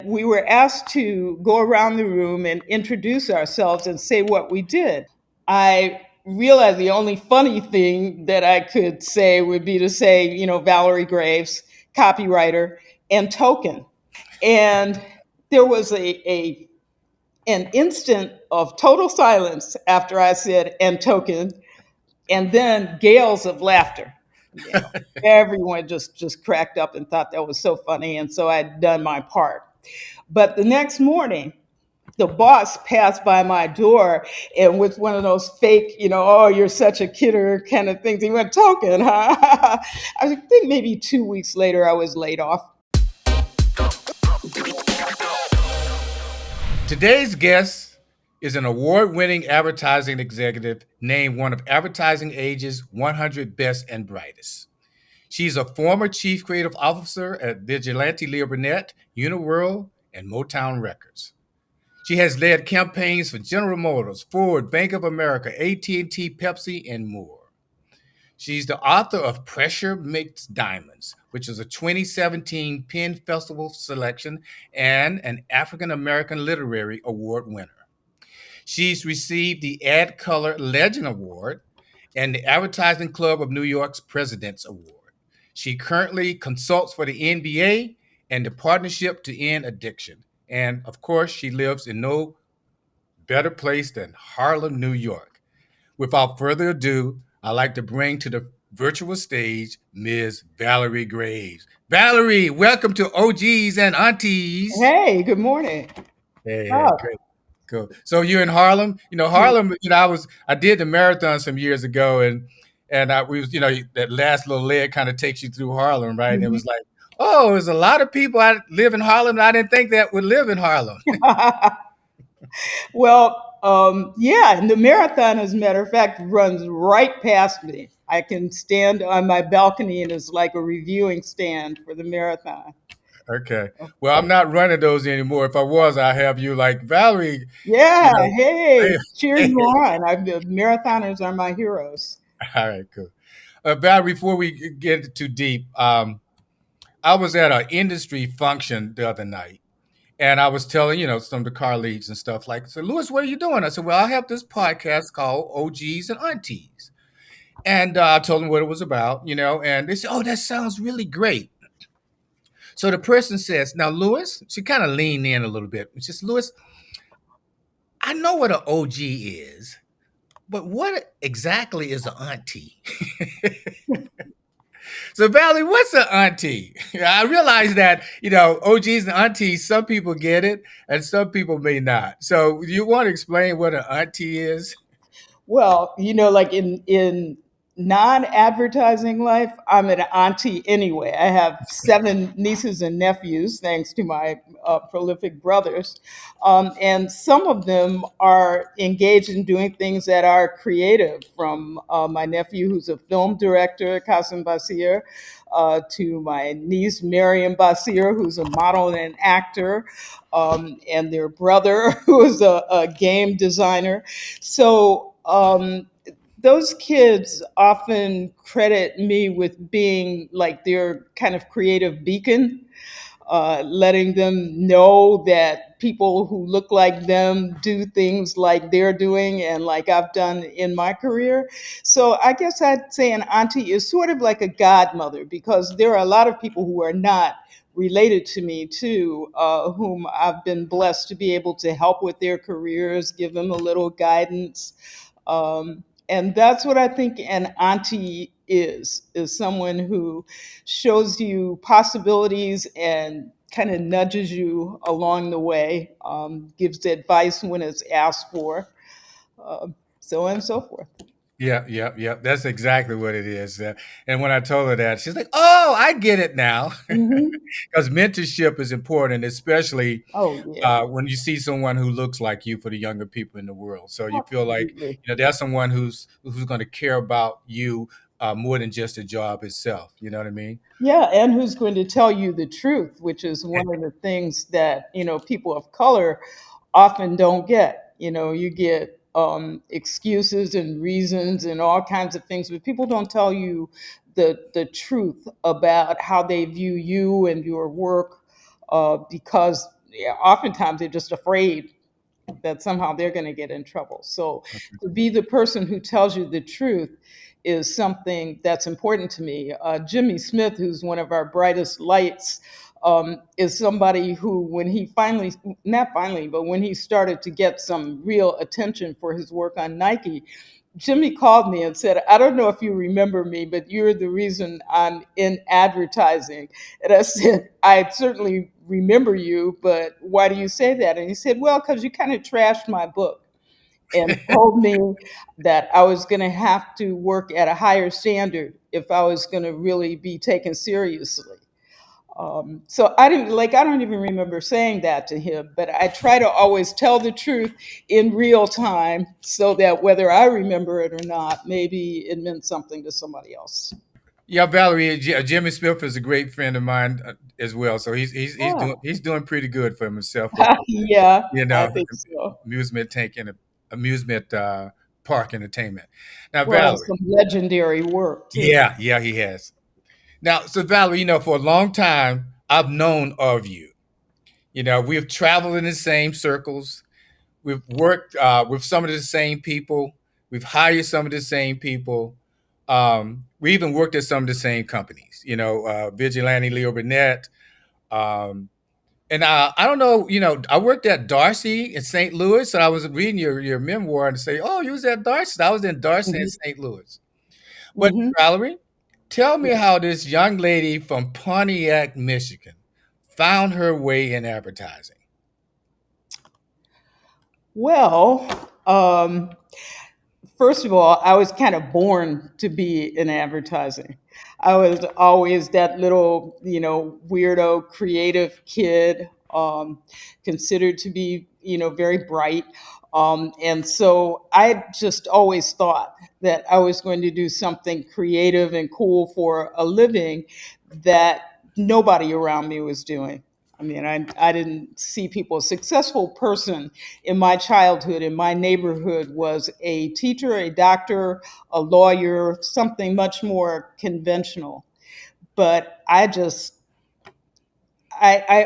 we were asked to go around the room and introduce ourselves and say what we did. I realized the only funny thing that I could say would be to say, Valerie Graves, copywriter, and token. And there was an instant of total silence after I said and token, and then gales of laughter. You know, everyone just cracked up and thought that was so funny, and so I'd done my part. But the next morning, the boss passed by my door and with one of those fake, oh, you're such a kidder kind of things. He went, token, huh? I think maybe 2 weeks later, I was laid off. Today's guest is an award-winning advertising executive named one of Advertising Age's 100 Best and Brightest. She's a former chief creative officer at Vigilante Leo Burnett, Uniworld, and Motown Records. She has led campaigns for General Motors, Ford, Bank of America, AT&T, Pepsi, and more. She's the author of Pressure Makes Diamonds, which is a 2017 Penn Festival selection and an African American Literary Award winner. She's received the Ad Color Legend Award and the Advertising Club of New York's President's Award. She currently consults for the NBA and the Partnership to End Addiction. And of course, she lives in no better place than Harlem, New York. Without further ado, I'd like to bring to the virtual stage Ms. Valerie Graves. Valerie, welcome to OGs and Aunties. Hey, good morning. Hey, Oh. great. Cool. So you're in Harlem? Harlem, I did the marathon some years ago and we was, that last little leg kind of takes you through Harlem, right? And it was like, oh, there's a lot of people I live in Harlem and I didn't think that would live in Harlem. Well, yeah, and the marathon, as a matter of fact, runs right past me. I can stand on my balcony and it's like a reviewing stand for the marathon. Okay. Well, I'm not running those anymore. If I was, I'd have you like, Valerie. Yeah, Hey. cheer you on. The marathoners are my heroes. All right, cool. Valerie, before we get too deep, I was at an industry function the other night. And I was telling, some of the colleagues and stuff like, so Louis, what are you doing? I said, well, I have this podcast called OGs and Aunties. And I told them what it was about, and they said, oh, that sounds really great. So the person says, now, Louis, she kind of leaned in a little bit. She says, Louis, I know what an OG is, but what exactly is an auntie? So, Valerie, what's an auntie? I realize that, OGs and aunties, some people get it and some people may not. So you want to explain what an auntie is? Well, like in non-advertising life, I'm an auntie anyway. I have 7 nieces and nephews, thanks to my prolific brothers. And some of them are engaged in doing things that are creative, from my nephew, who's a film director, Kasim Basir, to my niece, Mariam Basir, who's a model and an actor, and their brother, who is a game designer. So those kids often credit me with being like their kind of creative beacon, letting them know that people who look like them do things like they're doing and like I've done in my career. So I guess I'd say an auntie is sort of like a godmother, because there are a lot of people who are not related to me too, whom I've been blessed to be able to help with their careers, give them a little guidance. And that's what I think an auntie is someone who shows you possibilities and kind of nudges you along the way, gives advice when it's asked for, so on and so forth. Yeah. That's exactly what it is. And when I told her that, she's like, oh, I get it now. Mhm. Because mentorship is important, especially Oh, yeah, when you see someone who looks like you for the younger people in the world. So you feel like, absolutely. there's someone who's going to care about you more than just the job itself. You know what I mean? Yeah, and who's going to tell you the truth, which is one of the things that, people of color often don't get. You get excuses and reasons and all kinds of things, but people don't tell you the truth about how they view you and your work, because yeah, oftentimes they're just afraid that somehow they're going to get in trouble. So to be the person who tells you the truth is something that's important to me. Jimmy Smith, who's one of our brightest lights, is somebody who, when he finally, not finally, but when he started to get some real attention for his work on Nike, Jimmy called me and said, I don't know if you remember me, but you're the reason I'm in advertising. And I said, I certainly remember you, but why do you say that? And he said, well, because you kind of trashed my book and told me that I was going to have to work at a higher standard if I was going to really be taken seriously. So I don't even remember saying that to him, but I try to always tell the truth in real time so that whether I remember it or not, maybe it meant something to somebody else. Yeah, Valerie, Jimmy Smith is a great friend of mine as well. So Oh, he's doing pretty good for himself with, yeah, you I know, think so. amusement tank and amusement park entertainment. Now, Well, Valerie, some legendary work too. yeah, he has. Now, so Valerie, for a long time I've known of you. We've traveled in the same circles. We've worked with some of the same people. We've hired some of the same people. We even worked at some of the same companies. Vigilante Leo Burnett. Um, and I don't know. I worked at Darcy in St. Louis. So I was reading your memoir and say, "Oh, you was at Darcy." I was in Darcy in Hmm. St. Louis. But Hmm. Valerie, tell me Yeah. how this young lady from Pontiac, Michigan, found her way in advertising. Well, first of all, I was kind of born to be in advertising. I was always that little, weirdo, creative kid, considered to be, very bright. And so I just always thought that I was going to do something creative and cool for a living that nobody around me was doing. I mean, I didn't see people. A successful person in my childhood, in my neighborhood, was a teacher, a doctor, a lawyer, something much more conventional. But I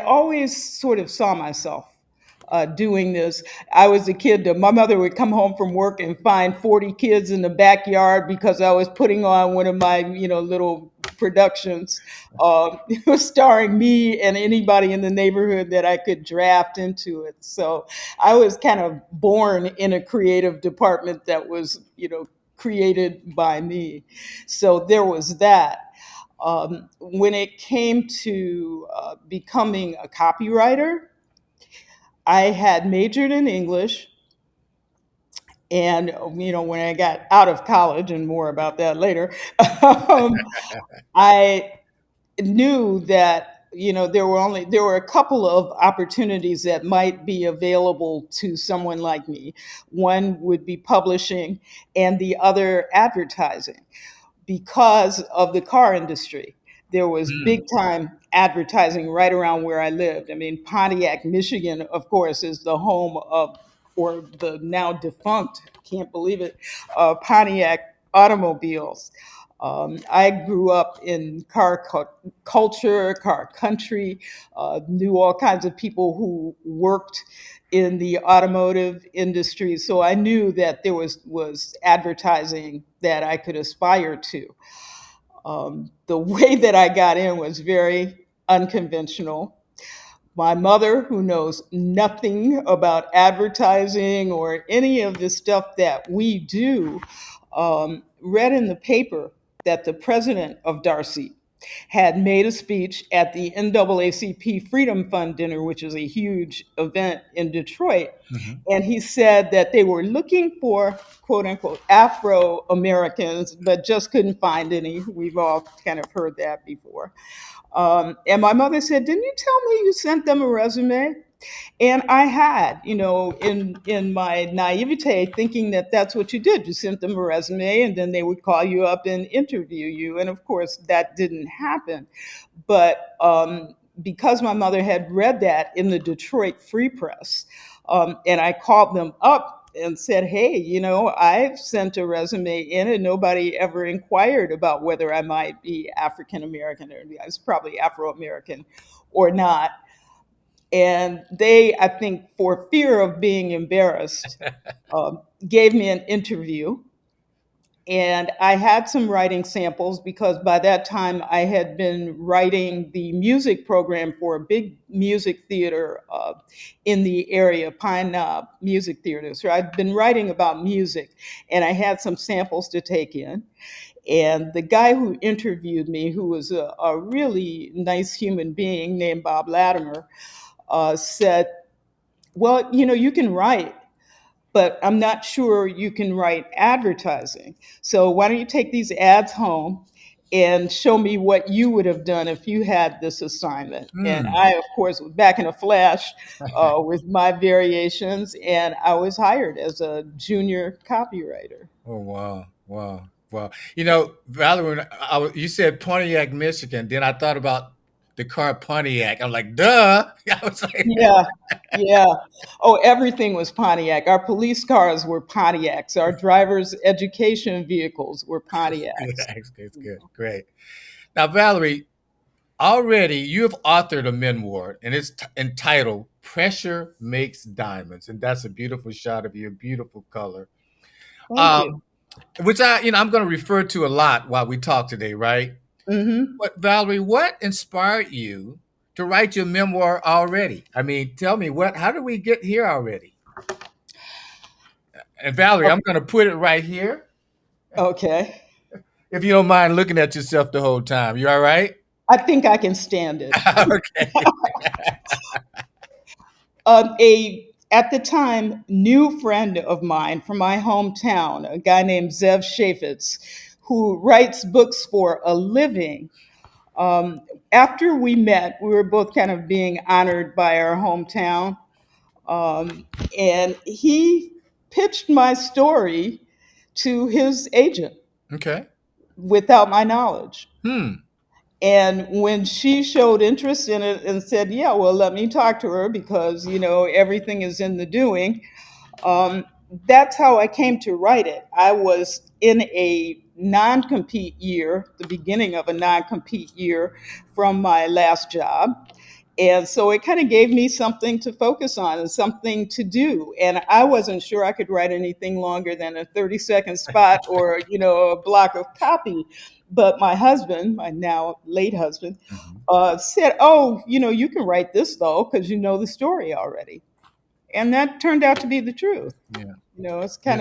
always sort of saw myself doing this. I was a kid that my mother would come home from work and find 40 kids in the backyard because I was putting on one of my, little productions, starring me and anybody in the neighborhood that I could draft into it. So I was kind of born in a creative department that was, created by me. So there was that. When it came to becoming a copywriter, I had majored in English. And, when I got out of college, and more about that later, um, I knew that, there were a couple of opportunities that might be available to someone like me. One would be publishing, and the other advertising, because of the car industry. There was big Mm. time advertising right around where I lived. I mean, Pontiac, Michigan, of course, is the home of, or the now defunct, can't believe it, Pontiac automobiles. I grew up in culture, car country, knew all kinds of people who worked in the automotive industry. So I knew that there was advertising that I could aspire to. The way that I got in was very unconventional. My mother, who knows nothing about advertising or any of the stuff that we do, read in the paper that the president of Darcy had made a speech at the NAACP Freedom Fund dinner, which is a huge event in Detroit. Mhm. And he said that they were looking for, quote unquote, Afro Americans, but just couldn't find any. We've all kind of heard that before. And my mother said, "Didn't you tell me you sent them a resume?" And I had, in my naivete, thinking that that's what you did. You sent them a resume, and then they would call you up and interview you. And of course, that didn't happen. But because my mother had read that in the Detroit Free Press, and I called them up and said, "Hey, I've sent a resume in, and nobody ever inquired about whether I might be African American, or I was probably Afro American or not." And they, I think, for fear of being embarrassed, gave me an interview. And I had some writing samples because by that time I had been writing the music program for a big music theater in the area, Pine Knob Music Theater. So I'd been writing about music, and I had some samples to take in. And the guy who interviewed me, who was a really nice human being named Bob Latimer, said, "Well, you can write, but I'm not sure you can write advertising. So why don't you take these ads home and show me what you would have done if you had this assignment?" And Hmm. I, of course, was back in a flash with my variations, and I was hired as a junior copywriter. Oh wow, wow, wow. Valerie, you said Pontiac, Michigan. Then I thought about the car Pontiac. I'm like, duh. I was like, Yeah, yeah. Oh, everything was Pontiac. Our police cars were Pontiacs. Our drivers' education vehicles were Pontiacs. it's good, great. Now, Valerie, already you have authored a memoir, and it's entitled "Pressure Makes Diamonds," and that's a beautiful shot of you, a beautiful color. Thank you. Um, which I'm going to refer to a lot while we talk today, right? Hmm. But Valerie, what inspired you to write your memoir already? I mean, tell me how did we get here already? And Valerie, I'm going to put it right here. Okay. If you don't mind looking at yourself the whole time, you all right? I think I can stand it. Okay. A at the time new friend of mine from my hometown, a guy named Zev Shafetz, who writes books for a living. Um, After we met, we were both kind of being honored by our hometown, um, and he pitched my story to his agent Okay. without my knowledge. Hmm. And when she showed interest in it and said, "Yeah, well, let me talk to her because, everything is in the doing," um, that's how I came to write it. I was in a non compete year, the beginning of a non compete year from my last job. And so it kind of gave me something to focus on and something to do. And I wasn't sure I could write anything longer than a 30-second spot or, a block of copy. But my husband, my now late husband, Mhm. said, "Oh, you can write this though, because you know the story already." And that turned out to be the truth. Yeah. It's kind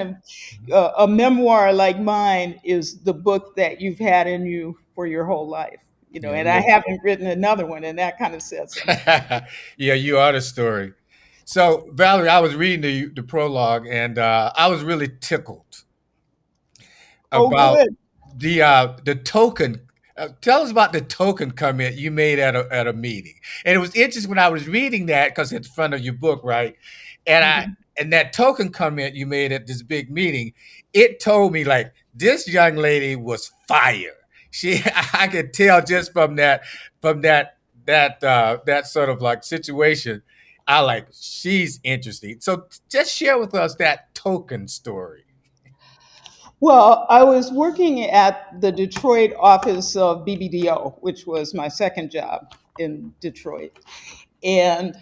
Yeah. of a memoir like mine is the book that you've had in you for your whole life. Yeah. And I Yeah. haven't written another one, and that kind of says something. Yeah. You are the story. So, Valerie, I was reading the prologue, and I was really tickled Oh, about good. the token. Tell us about the token comment you made at a meeting. And it was interesting when I was reading that because it's in front of your book, right? And I Mhm. and that token comment you made at this big meeting, it told me like this young lady was fire. She I could tell just from that sort of like situation. I like she's interesting. So just share with us that token story. Well, I was working at the Detroit office of BBDO, which was my second job in Detroit. And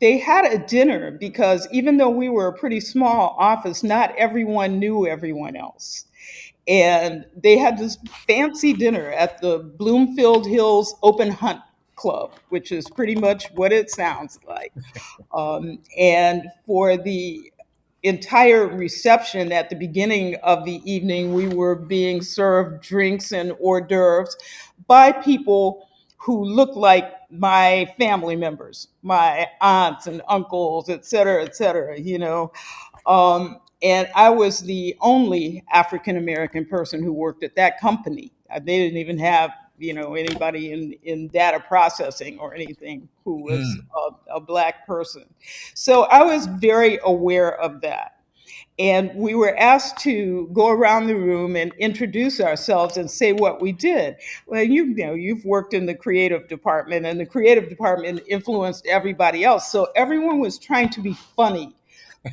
they had a dinner because even though we were a pretty small office, not everyone knew everyone else. And they had this fancy dinner at the Bloomfield Hills Open Hunt Club, which is pretty much what it sounds like. And for the entire reception at the beginning of the evening, we were being served drinks and hors d'oeuvres by people who looked like my family members, my aunts and uncles, et cetera, and I was the only African American person who worked at that company. They didn't even have, anybody in data processing or anything who was Mm, a black person. So I was very aware of that. And we were asked to go around the room and introduce ourselves and say what we did. Well, you've worked in the creative department, and the creative department influenced everybody else. So everyone was trying to be funny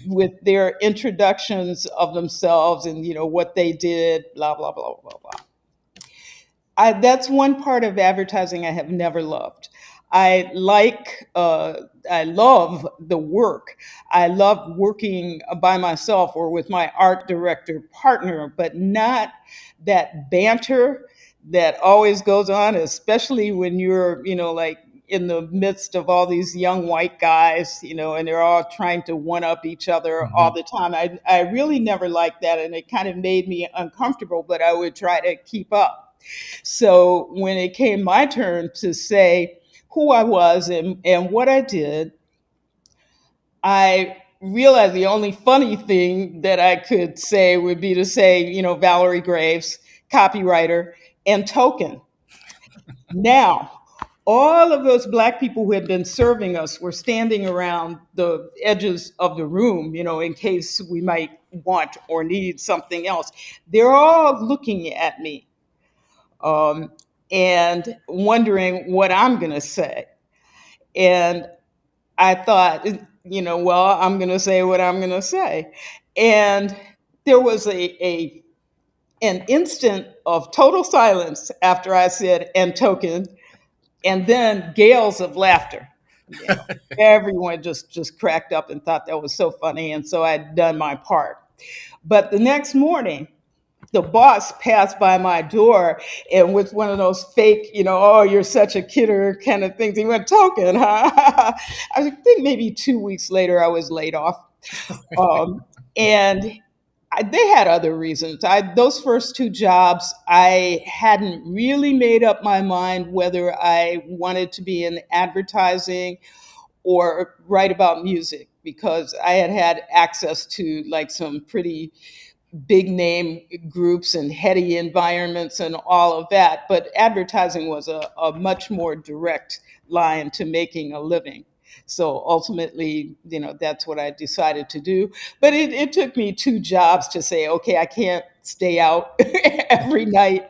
with their introductions of themselves and what they did, blah blah blah blah blah. That's one part of advertising I have never loved. I like, I love the work. I love working by myself or with my art director partner, but not that banter that always goes on, especially when you're, like in the midst of all these young white guys, and they're all trying to one up each other all Hmm. the time. I really never liked that, and it kind of made me uncomfortable, but I would try to keep up. So when it came my turn to say who I was and what I did, I realized the only funny thing that I could say would be to say, Valerie Graves, copywriter, and token. Now, all of those black people who had been serving us were standing around the edges of the room, in case we might want or need something else. They're all looking at me, um, and wondering what I'm going to say. And I thought, well, I'm going to say what I'm going to say. And there was an instant of total silence after I said "and token," and then gales of laughter. You know, everyone just cracked up and thought that was so funny, and so I'd done my part. But the next morning, the boss passed by my door and with one of those fake, oh, you're such a kidder kind of things. He went, "Token, huh?" I think maybe 2 weeks later, I was laid off. And they had other reasons. Those first two jobs, I hadn't really made up my mind whether I wanted to be in advertising or write about music, because I had had access to like some pretty big name groups and heady environments and all of that. But advertising was a much more direct line to making a living. So ultimately, that's what I decided to do. But it took me two jobs to say, okay, I can't stay out every night,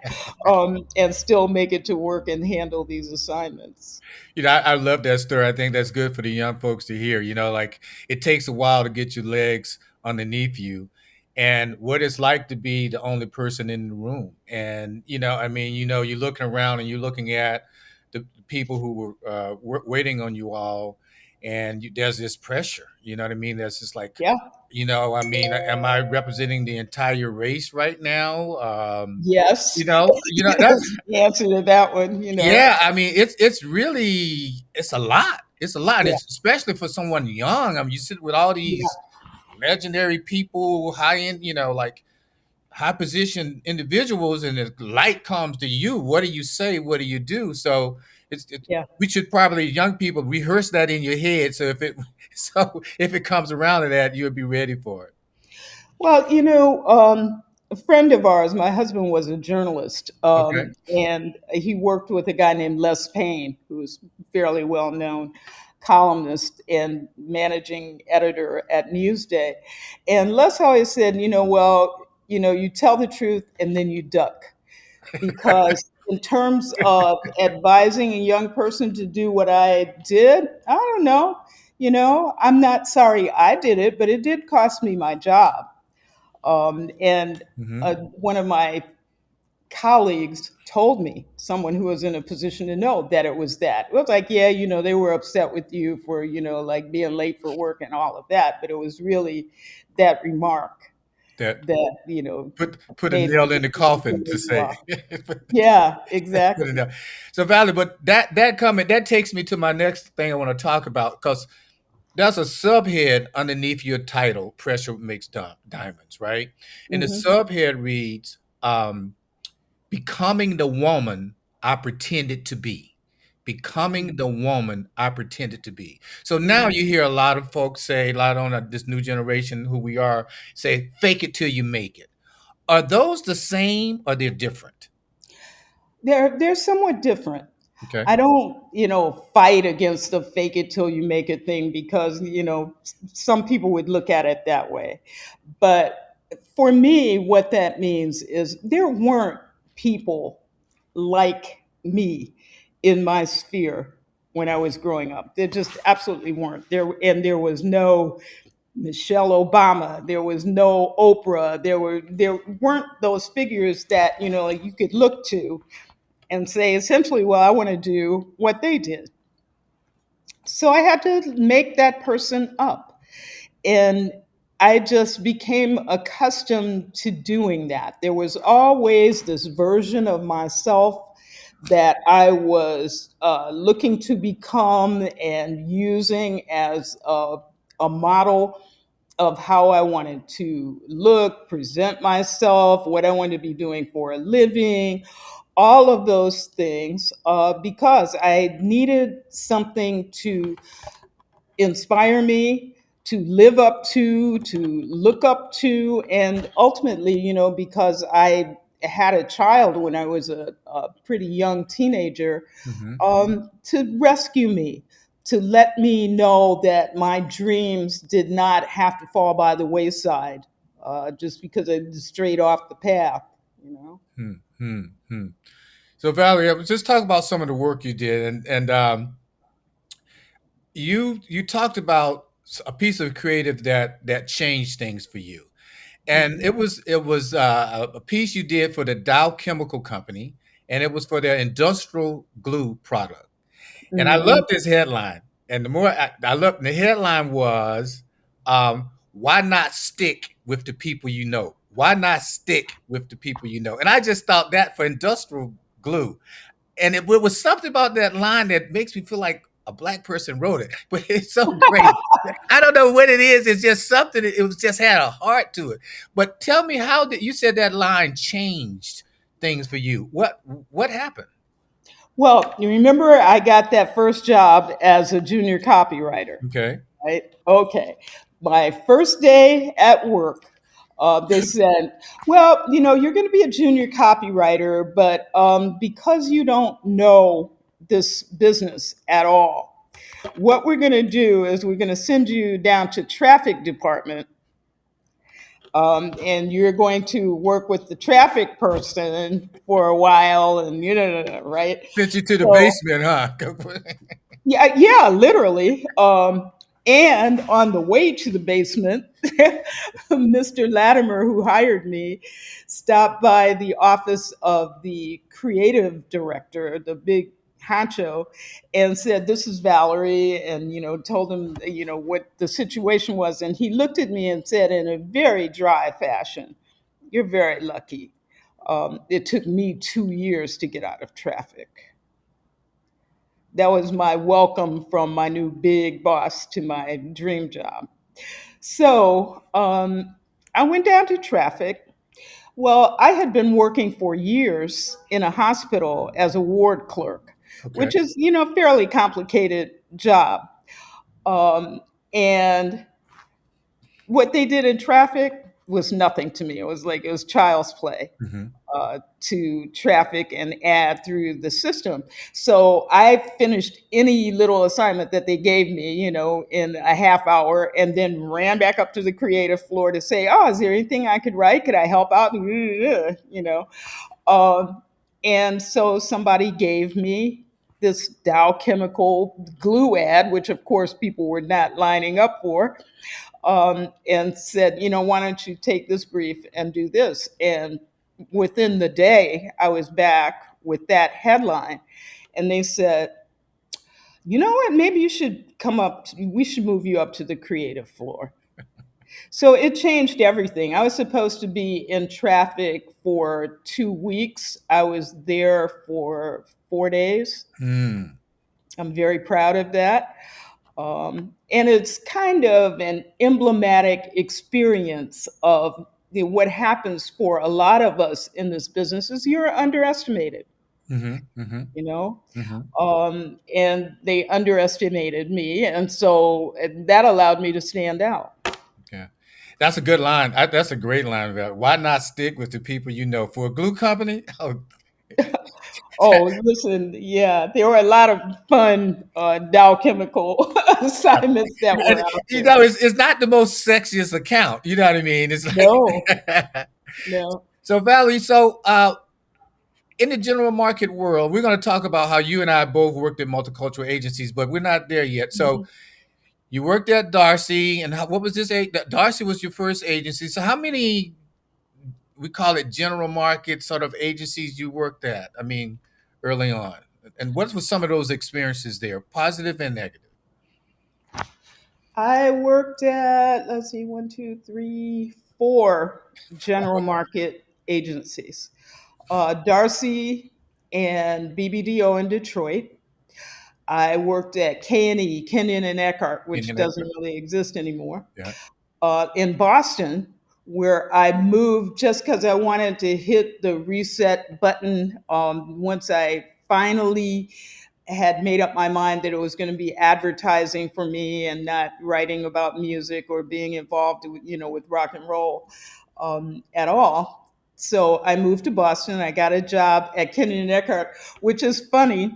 and still make it to work and handle these assignments. I love that story. I think that's good for the young folks to hear. Like it takes a while to get your legs underneath you, and what it's like to be the only person in the room. And you're looking around and you're looking at the people who were waiting on you all, and there's this pressure. You know what I mean? That's just like, Yeah. am I representing the entire race right now? Yes. That's That's the answer to that one. yeah, I mean, it's really it's a lot. It's a lot, Yeah. it's especially for someone young. I mean, you sit with all Yeah. these legendary people, high end, like high position individuals, and the light comes to you. What do you say? What do you do? So Yeah. we should probably young people rehearse that in your head. So if it comes around to that, you'll be ready for it. Well, a friend of ours, my husband was a journalist, Okay. and he worked with a guy named Les Payne, who's fairly well known columnist and managing editor at Newsday. And Les always said, well, you tell the truth and then you duck, because in terms of advising a young person to do what I did, I don't know. I'm not sorry I did it, but it did cost me my job. And Hmm. one of my colleagues told me, someone who was in a position to know, that it was that. It was like, yeah, they were upset with you for, like being late for work and all of that. But it was really that remark That that, put a made the nail in the decision to coffin to move you say. off. Yeah, Put it exactly. down. So Valerie, but that comment that takes me to my next thing I want to talk about, because there's a subhead underneath your title, "Pressure Makes Diamonds," right? And the Hmm. subhead reads, "Becoming the woman I pretended to be." Becoming the woman I pretended to be. So now Hmm. you hear a lot of folks say, a lot on this new generation who we are, say, "Fake it till you make it." Are those the same or they're different? They're somewhat different. Okay. I don't, fight against the fake it till you make it thing, because, some people would look at it that way. But for me, what that means is there weren't people like me in my sphere when I was growing up. There just absolutely weren't. There was no Michelle Obama, there was no Oprah, there weren't those figures that, like you could look to and say essentially, well, I want to do what they did. So I had to make that person up. And I just became accustomed to doing that. There was always this version of myself that I was looking to become and using as a model of how I wanted to look, present myself, what I wanted to be doing for a living, all of those things, because I needed something to inspire me, to live up to look up to, and ultimately, because I had a child when I was a pretty young teenager, Mm-hmm. to rescue me, to let me know that my dreams did not have to fall by the wayside just because I strayed off the path, you know. Hmm, hmm, hmm. So Valerie, I was just talking about some of the work you did, and you talked about a piece of creative that changed things for you, and Mhm. it was a piece you did for the Dow Chemical Company, and it was for their industrial glue product. And I love Mhm. this headline. And the more I love, the headline was, "Why not stick with the people you know? Why not stick with the people you know?" And I just thought that for industrial glue, and it was something about that line that makes me feel like a black person wrote it, but it's so great. I don't know what it is. It's just something. It was just had a heart to it. But tell me, how did you said that line changed things for you? What happened? Well, you remember I got that first job as a junior copywriter, Okay. right? Okay. My first day at work, they said, well, you're going to be a junior copywriter, but because you don't know this business at all, what we're going to do is we're going to send you down to traffic department, and you're going to work with the traffic person for a while, and right? Sent you to the So basement, huh? yeah, yeah, literally. And on the way to the basement, Mr. Latimer, who hired me, stopped by the office of the creative director, the big honcho, and said, "This is Valerie," and told him what the situation was, and he looked at me and said in a very dry fashion, "You're very lucky. It took me 2 years to get out of traffic." That was my welcome from my new big boss to my dream job. So I went down to traffic. Well, I had been working for years in a hospital as a ward clerk, Okay. which is, fairly complicated job. Um, and what they did in traffic was nothing to me. It was child's play Hmm. to traffic and add through the system. So I finished any little assignment that they gave me, in a half hour, and then ran back up to the creative floor to say, "Oh, is there anything I could write? Could I help out?" Um, and so somebody gave me this Dow Chemical glue ad, which of course people were not lining up for, and said, "Why don't you take this brief and do this?" And within the day, I was back with that headline. And they said, "You know what? Maybe you should come up, we should move you up to the creative floor." So it changed everything. I was supposed to be in traffic for 2 weeks. I was there for 4 days. Hmm. I'm very proud of that. And it's kind of an emblematic experience of what happens for a lot of us in this business is you're underestimated, Hmm. Hmm. you know? Hmm. And they underestimated me. And so that allowed me to stand out. Yeah. That's a good line. That's a great line, Val. Why not stick with the people you know? For a glue company? Oh, Oh, listen, yeah, there were a lot of fun Dow Chemical assignments that were and, out you there. know, it's not the most sexiest account. You know what I mean? It's No, like no. so, Valerie. So, in the general market world, we're going to talk about how you and I both worked at multicultural agencies, but we're not there yet. So, Mhm. you worked at Darcy, and what was this? Darcy was your first agency. So, how many, we call it general market sort of agencies you worked at? I mean, early on, and what were some of those experiences there, positive and negative? I worked at, let's see, one, two, three, four general market agencies. Darcy and BBDO in Detroit. I worked at K&E, Kenyon and Eckhart, which doesn't really exist anymore. Yeah. In Boston, where I moved just because I wanted to hit the reset button once I finally had made up my mind that it was going to be advertising for me and not writing about music or being involved, with rock and roll at all. So I moved to Boston. I got a job at Kenyon and Eckhart, which is funny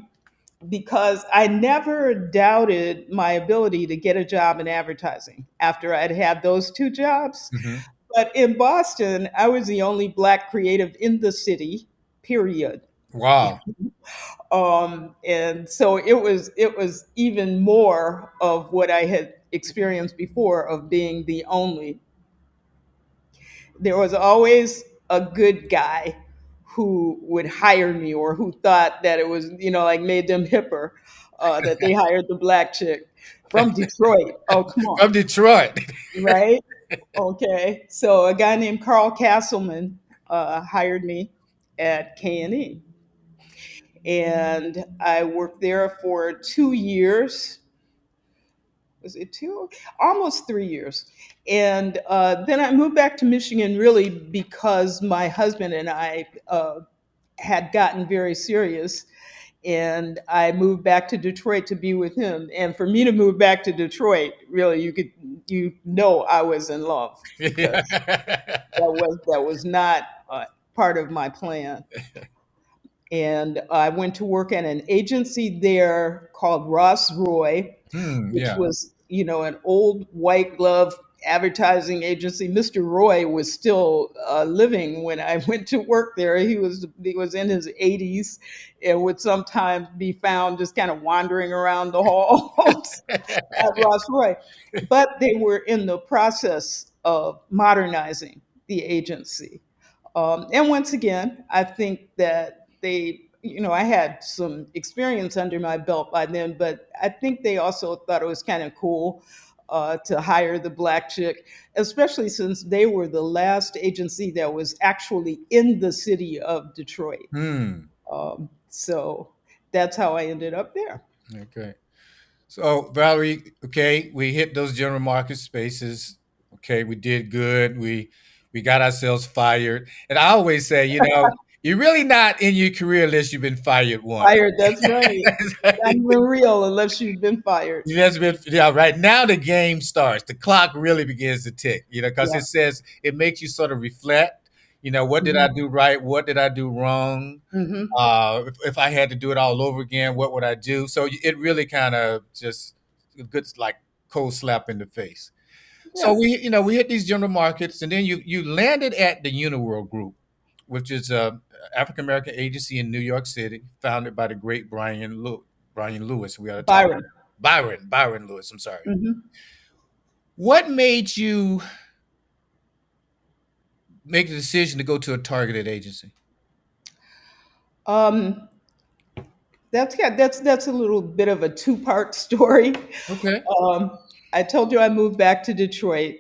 because I never doubted my ability to get a job in advertising after I'd had those two jobs. Hmm. But in Boston, I was the only Black creative in the city, period. Wow. And so it was even more of what I had experienced before of being the only. There was always a good guy who would hire me or who thought that it was, like made them hipper, that they hired the Black chick from Detroit. Oh, come on, From Detroit. right? Okay. So a guy named Carl Castleman hired me at K&E. And I worked there for 2 years. Was it two? Almost 3 years. And then I moved back to Michigan really because my husband and I had gotten very serious. And I moved back to Detroit to be with him. And for me to move back to Detroit, really, I was in love because Yeah. that was not part of my plan. And I went to work at an agency there called Ross Roy, which Yeah. was, an old white glove advertising agency. Mr. Roy was still living when I went to work there. He was in his 80s and would sometimes be found just kind of wandering around the halls at Ross Roy. But they were in the process of modernizing the agency. And once again, I think that I had some experience under my belt by then, but I think they also thought it was kind of cool to hire the Black chick, especially since they were the last agency that was actually in the city of Detroit. Hmm. So that's how I ended up there. Okay. So Valerie, okay, we hit those general market spaces. Okay, we did good. We got ourselves fired. And I always say, you're really not in your career unless you've been fired once. Fired, that's right. Not even real unless you've been fired. That's been, yeah, right now the game starts. The clock really begins to tick, because Yeah. it makes you sort of reflect, what did I Hmm. do right? What did I do wrong? Hmm. If I had to do it all over again, what would I do? So it really kind of just a good like cold slap in the face. So Yeah. we hit these general markets, and then you landed at the Uniworld Group, which is a African American agency in New York City, founded by the great Brian Lewis. We got to talk Byron. Byron Lewis. I'm sorry. Hmm. What made you make the decision to go to a targeted agency? Um, that's a little bit of a two-part story. Okay. Um, I told you I moved back to Detroit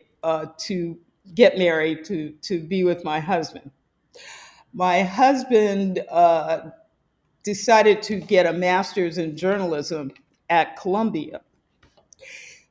to get married to be with my husband. My husband decided to get a master's in journalism at Columbia.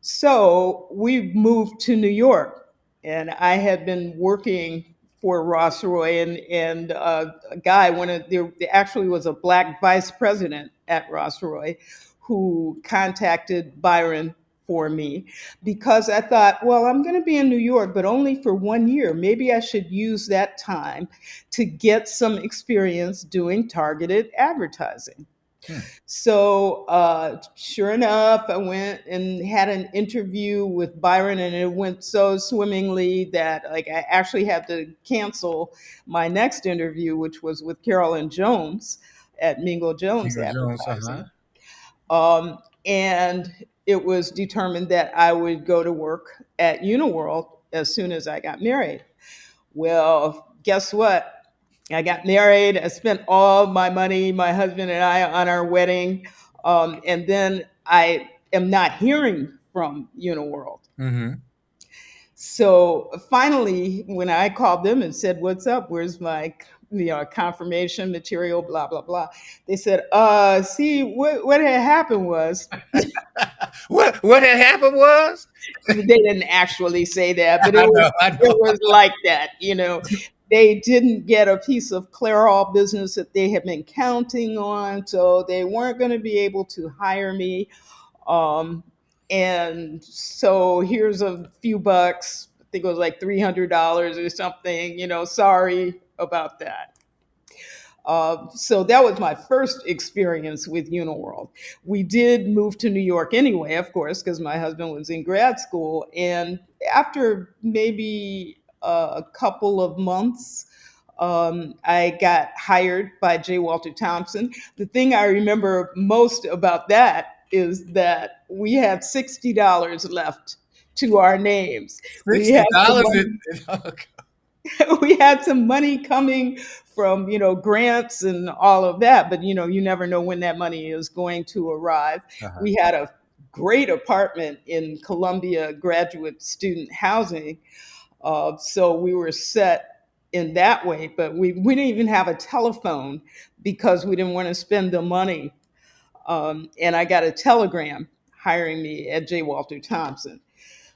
So we moved to New York, and I had been working for Ross Roy, and a guy, there actually was a Black vice president at Ross Roy, who contacted Byron for me because I thought, well, I'm going to be in New York, but only for 1 year. Maybe I should use that time to get some experience doing targeted advertising. Hmm. So, sure enough, I went and had an interview with Byron, and it went so swimmingly that like I actually had to cancel my next interview, which was with Carolyn Jones at Mingo Jones Finger Jones. Uh huh. Advertising. And it was determined that I would go to work at Uniworld as soon as I got married. Well, guess what? I got married. I spent all my money, my husband and I, on our wedding. And then I am not hearing from Uniworld. Mm-hmm. So finally, when I called them and said, "What's up? Where's my confirmation material?" Blah blah blah. They said, see, what had happened was What had happened was, they didn't actually say that, but I know, I it know. was like that. They didn't get a piece of Clairol business that they had been counting on, so they weren't going to be able to hire me. Um, and so here's a few bucks. I think it was like $300 or something. Sorry about that. So that was my first experience with Uniworld. We did move to New York anyway, of course, because my husband was in grad school. And after maybe a couple of months, I got hired by J. Walter Thompson. The thing I remember most about that is that we had $60 left to our names. We had some $60. money we had some money coming from grants and all of that, but you never know when that money is going to arrive. Uh-huh. We had a great apartment in Columbia graduate student housing, so we were set in that way, but we didn't even have a telephone because we didn't want to spend the money. And I got a telegram hiring me at J. Walter Thompson.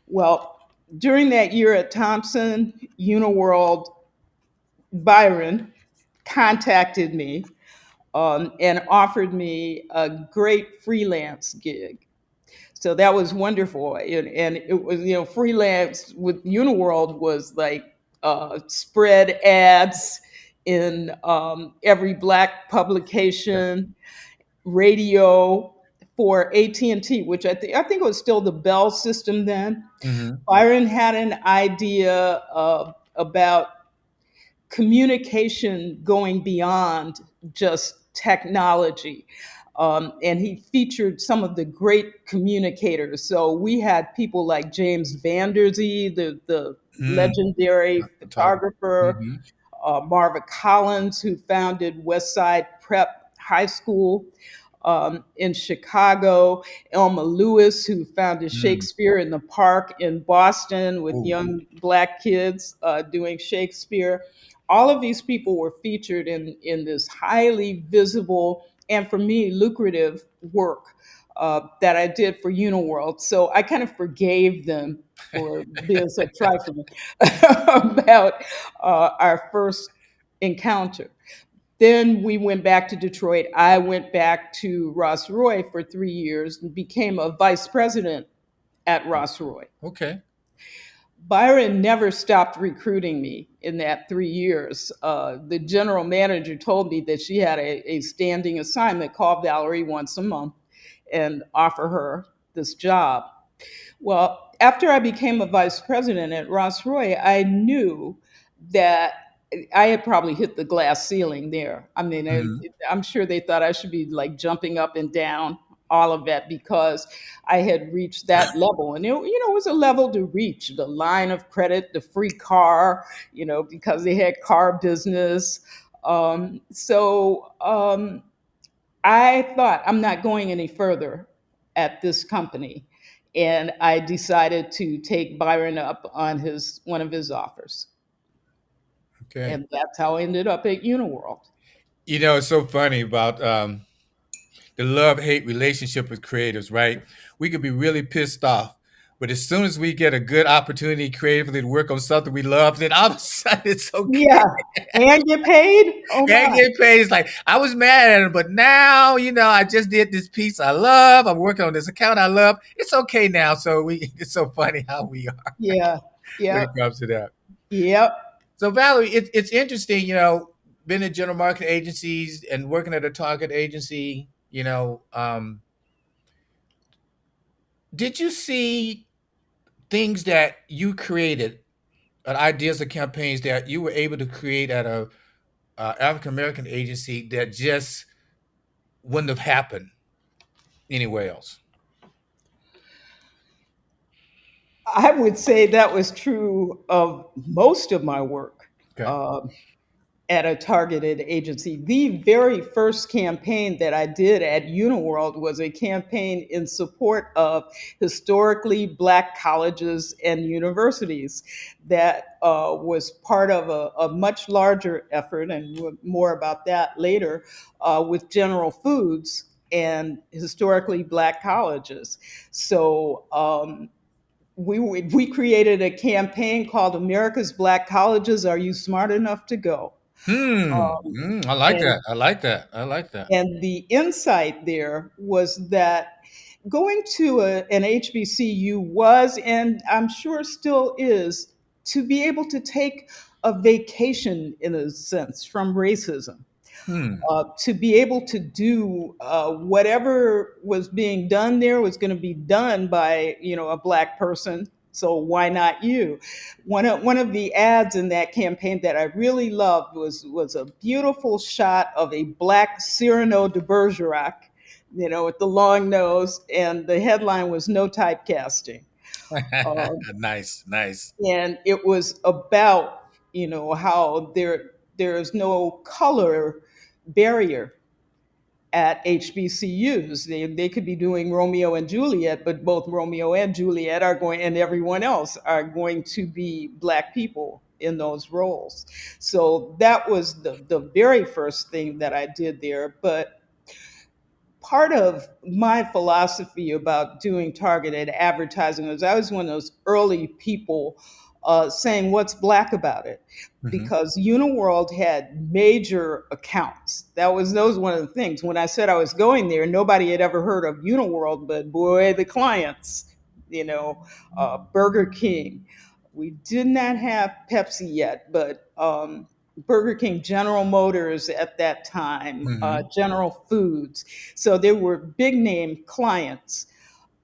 Well, during that year at Thompson, Uniworld, Byron contacted me and offered me a great freelance gig. So that was wonderful. And it was, freelance with Uniworld was like spread ads in every Black publication, radio for AT&T, which I think it was still the Bell system then. Mm-hmm. Byron had an idea about communication going beyond just technology. And he featured some of the great communicators. So we had people like James Vanderzee, the Mm. legendary Photographer. photographer, Mm-hmm. Marva Collins, who founded Westside Prep High School in Chicago, Elma Lewis, who founded Mm. Shakespeare in the Park in Boston with Ooh. young Black kids doing Shakespeare. All of these people were featured in this highly visible and, for me, lucrative work that I did for Uniworld. So I kind of forgave them for being so trifling about our first encounter. Then we went back to Detroit. I went back to Ross Roy for 3 years and became a vice president at Ross Roy. Okay. Byron never stopped recruiting me in that 3 years. The general manager told me that she had a standing assignment, call Valerie once a month and offer her this job. Well, after I became a vice president at Ross Roy, I knew that I had probably hit the glass ceiling there. I mean, Mm-hmm. I'm sure they thought I should be like jumping up and down, all of that, because I had reached that level. And it was a level to reach, the line of credit, the free car, because they had car business. So I thought, I'm not going any further at this company. And I decided to take Byron up on one of his offers. Okay. And that's how I ended up at Uniworld. It's so funny about the love-hate relationship with creatives, right? We could be really pissed off, but as soon as we get a good opportunity creatively to work on something we love, then all of a sudden it's okay. Yeah. And get paid? Oh And my. get paid. It's like I was mad at him, but now I just did this piece I love. I'm working on this account I love. It's okay now. So it's so funny how we are Yeah. when Yep. it comes to that. Yep. So Valerie, it's interesting, being in general marketing agencies and working at a target agency. Did you see things that you created, ideas or campaigns that you were able to create at a African American agency that just wouldn't have happened anywhere else? I would say that was true of most of my work. Okay. Um, at a targeted agency. The very first campaign that I did at Uniworld was a campaign in support of historically Black colleges and universities that was part of a much larger effort, and more about that later, with General Foods and historically Black colleges. So we created a campaign called America's Black Colleges. Are you smart enough to go? I like And that. I like that. I like that. and the insight there was that going to an HBCU was, and I'm sure still is, to be able to take a vacation in a sense from racism, Hmm. to be able to do whatever was being done there was going to be done by a black person. So why not you? One of the ads in that campaign that I really loved was a beautiful shot of a black Cyrano de Bergerac, with the long nose, and the headline was "No typecasting." Um, Nice, nice. and it was about how there is no color barrier at HBCUs. They could be doing Romeo and Juliet, but both Romeo and Juliet are going, and everyone else are going to be black people in those roles. So that was the very first thing that I did there. But part of my philosophy about doing targeted advertising was I was one of those early people saying what's black about it, Hmm. because Uniworld had major accounts. That was one of the things. When I said I was going there, nobody had ever heard of Uniworld, but boy, the clients, Burger King. We did not have Pepsi yet, but Burger King, General Motors at that time, Hmm. General Foods. So there were big name clients,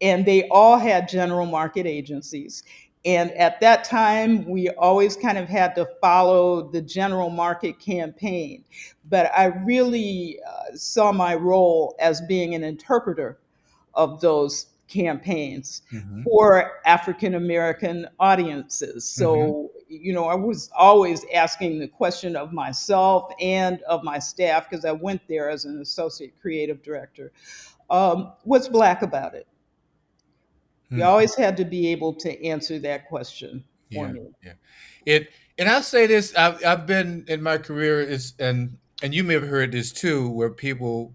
and they all had general market agencies. And at that time, we always kind of had to follow the general market campaign. But I really saw my role as being an interpreter of those campaigns Hmm. for African American audiences. Hmm. So, I was always asking the question of myself and of my staff, because I went there as an associate creative director. What's black about it? You Hmm. always had to be able to answer that question for Yeah, me. yeah. It and I'll say this: I've been in my career is and you may have heard this too, where people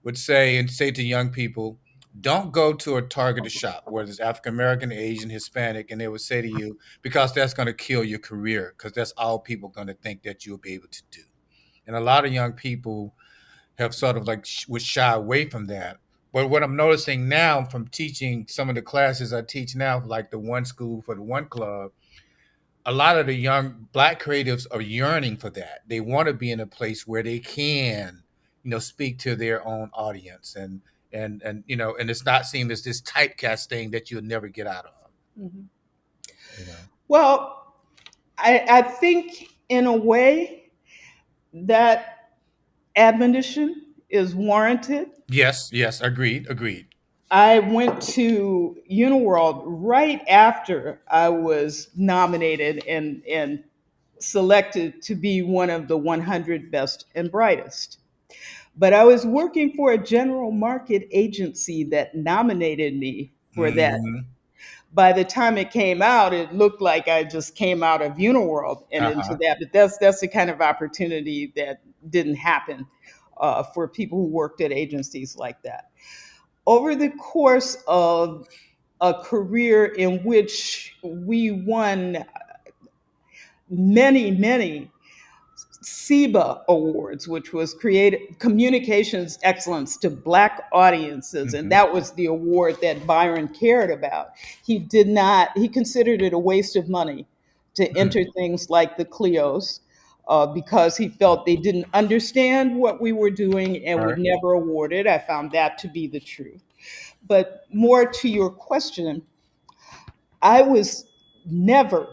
would say to young people, don't go to a targeted shop where there's African American, Asian, Hispanic, and they would say to you, because that's going to kill your career, because that's all people going to think that you'll be able to do. And a lot of young people have sort of like would shy away from that. But what I'm noticing now from teaching some of the classes I teach now, like the one school for the one club, a lot of the young black creatives are yearning for that. They want to be in a place where they can, speak to their own audience and it's not seen as this typecast thing that you'll never get out of. Mhm. You know. Well, I think in a way that admonition is warranted. Yes, yes, agreed, agreed. I went to Uniworld right after I was nominated and selected to be one of the 100 best and brightest. But I was working for a general market agency that nominated me for that. Hmm. By the time it came out, it looked like I just came out of Uniworld and into Uh-huh. that. But that's the kind of opportunity that didn't happen for people who worked at agencies like that. Over the course of a career in which we won many SEBA Awards, which was Creative Communications Excellence to Black Audiences, and Hmm. that was the award that Byron cared about. He did not. He considered it a waste of money to enter things like the Clios. Because he felt they didn't understand what we were doing and All would right. never award it. I found that to be the truth. But more to your question, I was never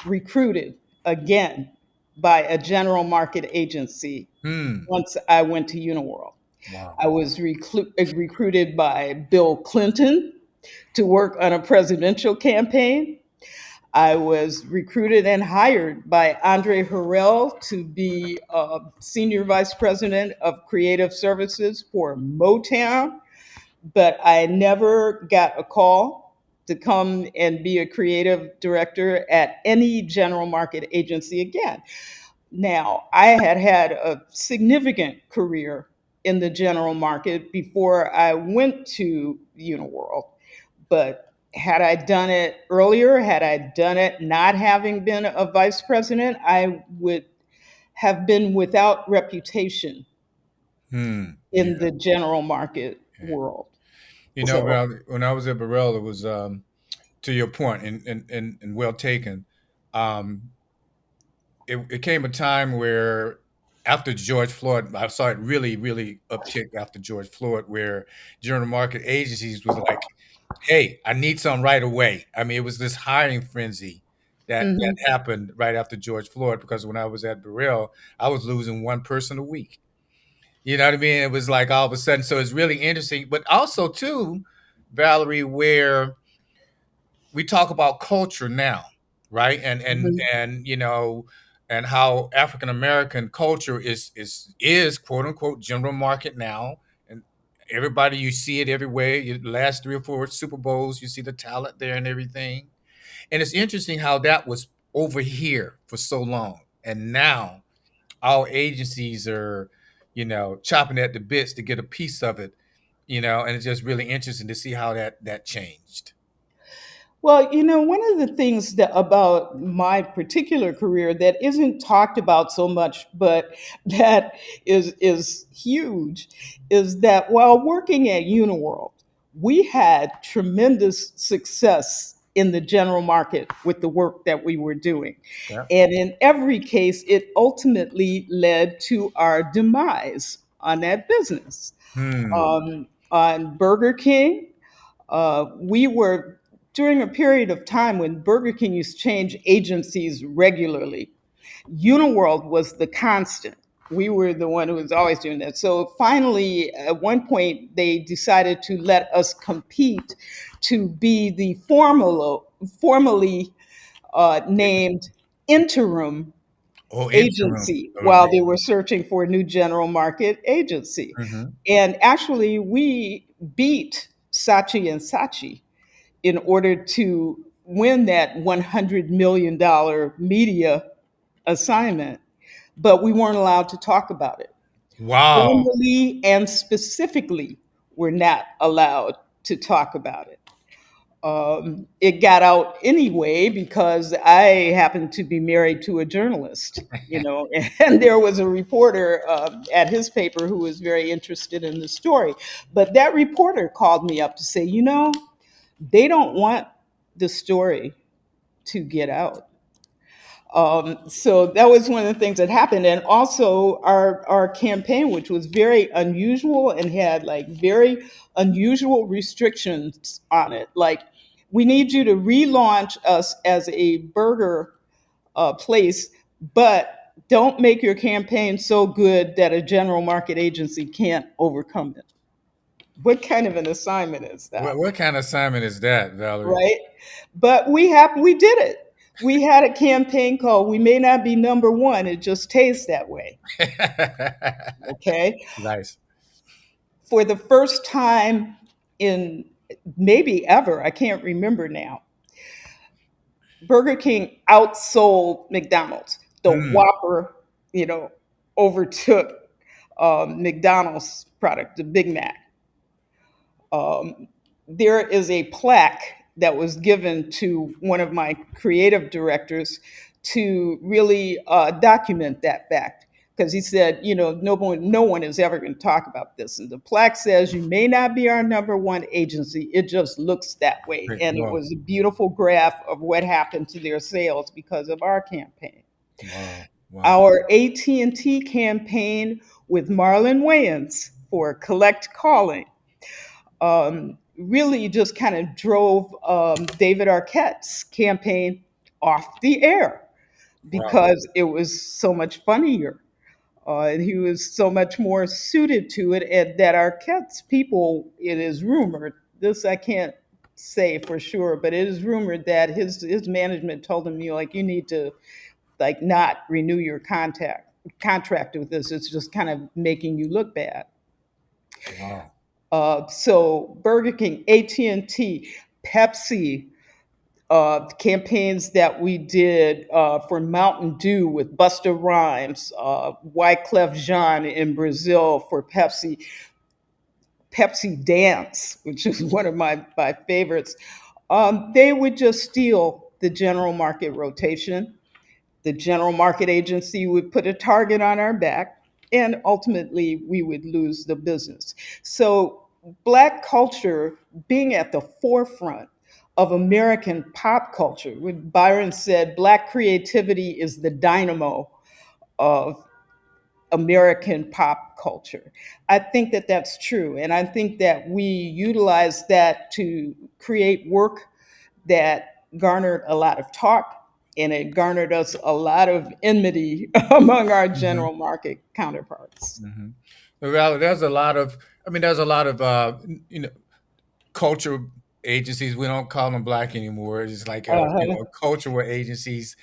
recruited again by a general market agency Hmm. once I went to Uniworld. Wow. I was recruited by Bill Clinton to work on a presidential campaign. I was recruited and hired by Andre Harrell to be senior vice president of creative services for Motown, but I never got a call to come and be a creative director at any general market agency again. Now, I had had a significant career in the general market before I went to Uniworld, but had I done it earlier, had I done it not having been a vice president, I would have been without reputation Yeah, in the general market yeah. world. So, Val, when I was at Burrell, it was to your point and well taken. Um, it came a time where after George Floyd, I saw it really uptick after George Floyd, where general market agencies was like, "Hey, I need some right away." I mean, it was this hiring frenzy that mhm. happened right after George Floyd. Because when I was at Burrell, I was losing one person a week. You know what I mean? It was like all of a sudden. So it's really interesting, but also too, Valerie, where we talk about culture now, right? Mhm. And how African American culture is quote unquote general market now, and everybody, you see it everywhere. The last 3 or 4 Super Bowls, you see the talent there and everything. And it's interesting how that was over here for so long, and now all agencies are, chopping at the bits to get a piece of it. And it's just really interesting to see how that changed. Well, one of the things that about my particular career that isn't talked about so much, but that is huge, is that while working at Uniworld, we had tremendous success in the general market with the work that we were doing. Yeah. And in every case, it ultimately led to our demise on that business. Hmm. On Burger King, we were during a period of time when Burger King used to change agencies regularly. Uniworld was the constant. We were the one who was always doing that. So finally, at one point, they decided to let us compete to be the formally named interim Oh, interim. agency Oh, while they were searching for a new general market agency. mm-hmm. And actually, we beat Saatchi and Saatchi in order to win that $100 million media assignment, but we weren't allowed to talk about it. Wow. Formally and specifically, we're not allowed to talk about it. It got out anyway because I happened to be married to a journalist, and there was a reporter at his paper who was very interested in the story. But that reporter called me up to say, they don't want the story to get out. So that was one of the things that happened. And also our campaign, which was very unusual and had like very unusual restrictions on it. Like, we need you to relaunch us as a burger place, but don't make your campaign so good that a general market agency can't overcome it. What kind of an assignment is What that? what kind of assignment is that, Valerie? Right? But we did it. We had a campaign called "We May Not Be Number One, It Just Tastes That Way." Okay, Nice. for the first time in maybe ever, I can't remember now. Burger King outsold McDonald's. The Hmm. Whopper, you know, overtook McDonald's product, the Big Mac. um, there is a plaque that was given to one of my creative directors to really document that fact, because he said, no one is ever going to talk about this. And the plaque says, "You may not be our number one agency. It just looks that way." Great. And it Wow. was a beautiful graph of what happened to their sales because of our campaign. Wow. Wow. Our AT&T campaign with Marlon Wayans for Collect Calling really just kind of drove David Arquette's campaign off the air Wow. because it was so much funnier. And he was so much more suited to it, and that Arquette's people, it is rumored, this I can't say for sure, but it is rumored that his management told him, like, you need to like not renew your contract with this. It's just kind of making you look bad. Wow. So Burger King, AT&T, Pepsi, campaigns that we did for Mountain Dew with Busta Rhymes, Wyclef Jean in Brazil for Pepsi, Pepsi Dance, which is one of my favorites. They would just steal the general market rotation. The general market agency would put a target on our back, and ultimately we would lose the business. So, Black culture being at the forefront of American pop culture, when Byron said Black creativity is the dynamo of American pop culture. I think that that's true. And I think that we utilize that to create work that garnered a lot of talk, and it garnered us a lot of enmity among our Hmm. general market counterparts. Hmm. Well, there's a lot of, I mean, there's a lot of, you know, culture agencies. We don't call them black anymore. It's like, Uh-huh. cultural agencies.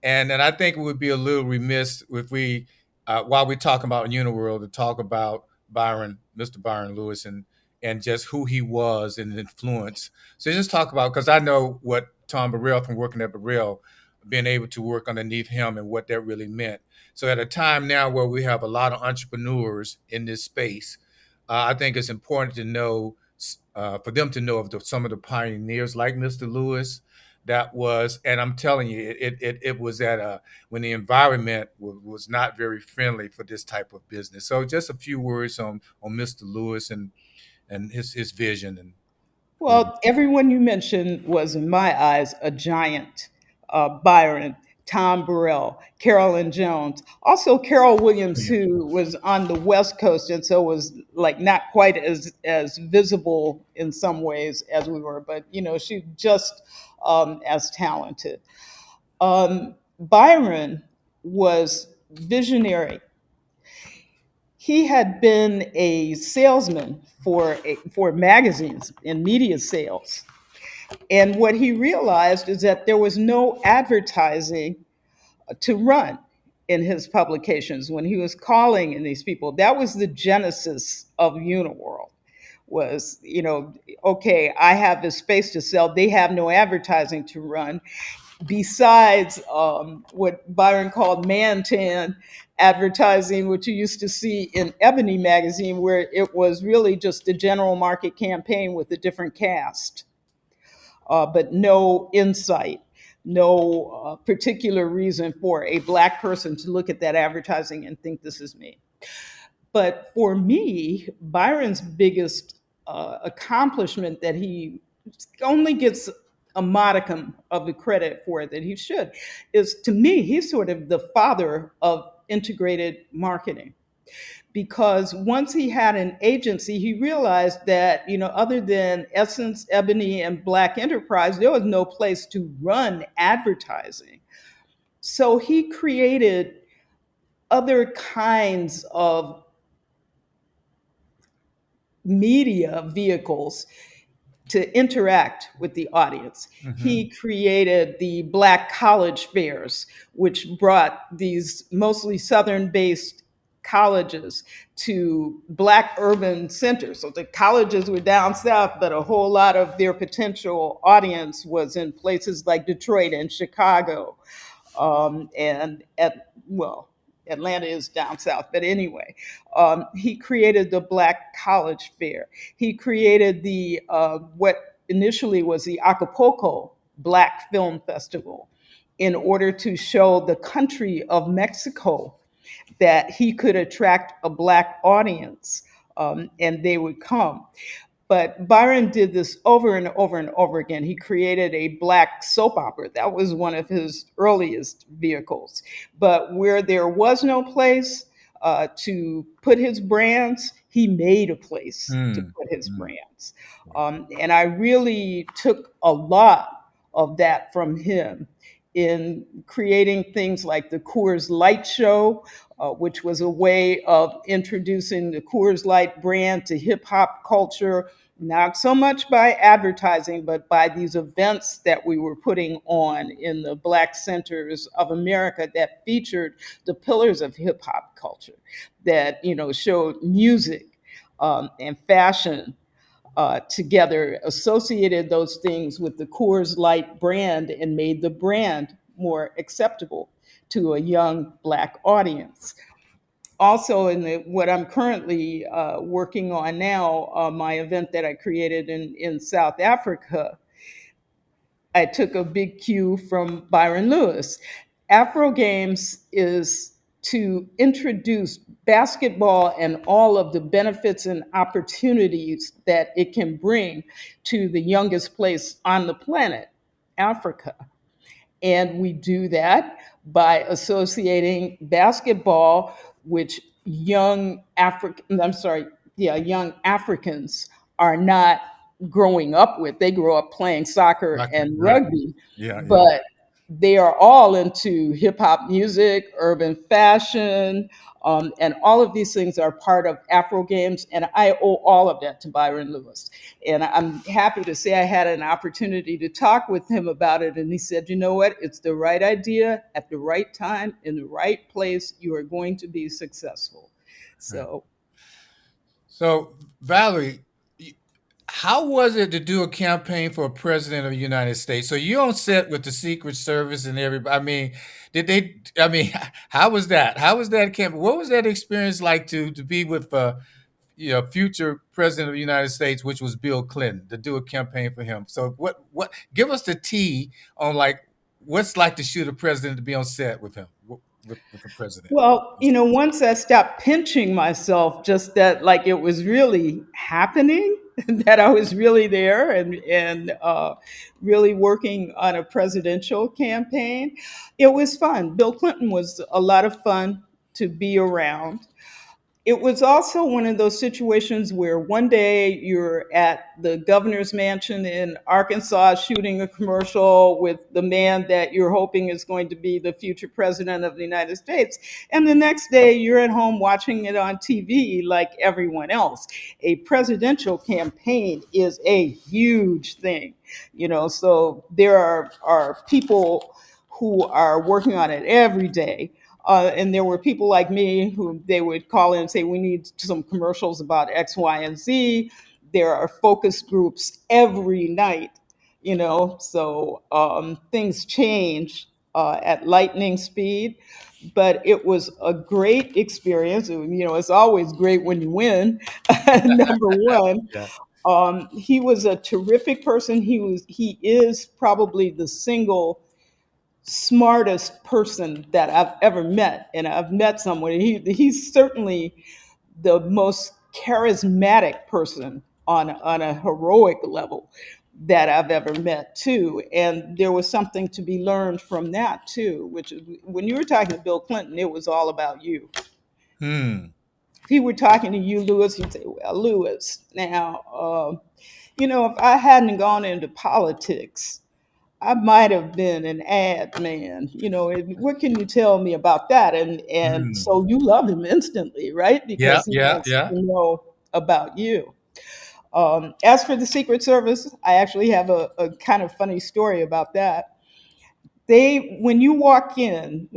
And I think we would be a little remiss if we, while we're talking about Uniworld, to talk about Byron, Mr. Byron Lewis, and just who he was and influence. So just talk about, because I know what Tom Burrell from working at Burrell, being able to work underneath him and what that really meant. So at a time now where we have a lot of entrepreneurs in this space, I think it's important to know, for them to know of some of the pioneers like Mr. Lewis. That was, and I'm telling you, it was at a when the environment was not very friendly for this type of business. So just a few words on Mr. Lewis and his vision and maybe. Well, everyone you mentioned was, in my eyes, a giant. Byron, Tom Burrell, Carolyn Jones, also Carol Williams, Yeah. who was on the West Coast and so was like not quite as visible in some ways as we were, but she's just as talented. Byron was visionary. He had been a salesman for magazines and media sales. And what he realized is that there was no advertising to run in his publications when he was calling in these people. That was the genesis of Uniworld. Was, okay, I have this space to sell. They have no advertising to run besides what Byron called man tan advertising, which you used to see in Ebony magazine, where it was really just a general market campaign with a different cast, but no insight, no particular reason for a Black person to look at that advertising and think this is me. But for me, Byron's biggest accomplishment that he only gets a modicum of the credit for that he should is, to me, he's sort of the father of integrated marketing, because once he had an agency, he realized that, other than Essence, Ebony, and Black Enterprise, there was no place to run advertising. So he created other kinds of media vehicles to interact with the audience. Hmm. He created the Black college fairs, which brought these mostly Southern based colleges to Black urban centers. So the colleges were down south, but a whole lot of their potential audience was in places like Detroit and Chicago, and Atlanta is down south, but anyway, he created the Black College Fair. He created the what initially was the Acapulco Black Film Festival in order to show the country of Mexico that he could attract a Black audience, and they would come. But Byron did this over and over and over again. He created a Black soap opera. That was one of his earliest vehicles. But where there was no place to put his brands, he made a place to Mm. put his Mm. brands. And I really took a lot of that from him in creating things like the Coors Light Show, which was a way of introducing the Coors Light brand to hip hop culture, not so much by advertising, but by these events that we were putting on in the Black centers of America that featured the pillars of hip hop culture, that showed music and fashion together, associated those things with the Coors Light brand, and made the brand more acceptable to a young Black audience. Also, what I'm currently working on now, my event that I created in South Africa, I took a big cue from Byron Lewis. Afro Games is to introduce basketball and all of the benefits and opportunities that it can bring to the youngest place on the planet, Africa. And we do that by associating basketball, which young Africans are not growing up with. They grow up playing soccer Rugby, and rugby. rugby, Yeah, yeah. but they are all into hip hop music, urban fashion, and all of these things are part of Afro Games. And I owe all of that to Byron Lewis. And I'm happy to say I had an opportunity to talk with him about it. And he said, you know what? It's the right idea at the right time in the right place. You are going to be successful. Right. So, So, Valerie, how was it to do a campaign for a president of the United States? So you on set with the Secret Service and everybody. I mean, did they? I mean, how was that? How was that camp? What was that experience like to be with future president of the United States, which was Bill Clinton, to do a campaign for him? So what? Give us the tea on like what's like to shoot a president to be on set with him with the president. well, once I stopped pinching myself, just that like it was really happening, that I was really there and really working on a presidential campaign, it was fun. Bill Clinton was a lot of fun to be around. It was also one of those situations where one day you're at the governor's mansion in Arkansas shooting a commercial with the man that you're hoping is going to be the future president of the United States. And the next day you're at home watching it on TV like everyone else. A presidential campaign is a huge thing, so there are people who are working on it every day. And there were people like me who they would call in and say, we need some commercials about X, Y, and Z. There are focus groups every night, so things change at lightning speed. But it was a great experience. It's always great when you win, number one. Yeah. He was a terrific person. He is probably the single smartest person that I've ever met, and I've met someone. He's certainly the most charismatic person on a heroic level that I've ever met too. And there was something to be learned from that too, which is when you were talking to Bill Clinton, it was all about you. Hmm. If he were talking to you, Lewis, you'd say, well, Lewis, now, if I hadn't gone into politics, I might have been an ad man. What can you tell me about that? And Hmm. so you love him instantly, right? Yeah. Because he Yeah. wants Yeah. to know about you. As for the Secret Service, I actually have a kind of funny story about that. When we walked in,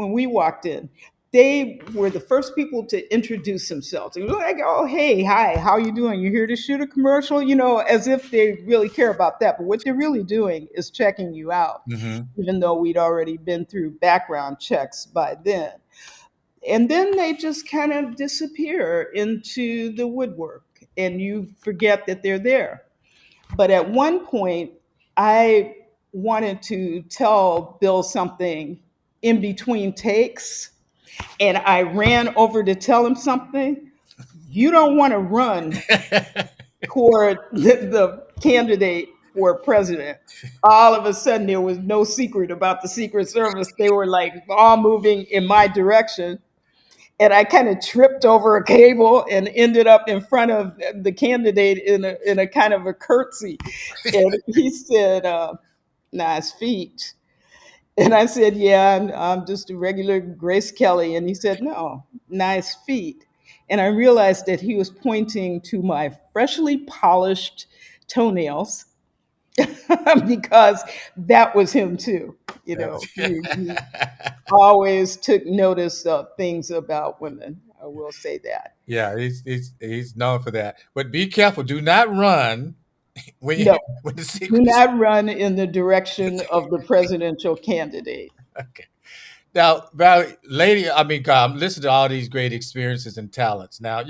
they were the first people to introduce themselves. They were like, "Oh, hey, hi, how you doing? You here to shoot a commercial?" As if they really care about that. But what they're really doing is checking you out, Hmm. even though we'd already been through background checks by then. And then they just kind of disappear into the woodwork, and you forget that they're there. But at one point, I wanted to tell Bill something in between takes, and I ran over to tell him something. You don't want to run toward the candidate for president. All of a sudden, there was no secret about the Secret Service. They were like all moving in my direction. And I kind of tripped over a cable and ended up in front of the candidate in a kind of a curtsy. And he said, nice feet. And I said, yeah, I'm just a regular Grace Kelly. And he said, no, nice feet. And I realized that he was pointing to my freshly polished toenails because that was him too. You That was know, he always took notice of things about women. I will say that. yeah, he's known for that. But be careful. Do not run when you No, when the do secret is not run in the direction of the presidential candidate. okay. Now, Val, lady, I mean, God, I'm listening to all these great experiences and talents. Now,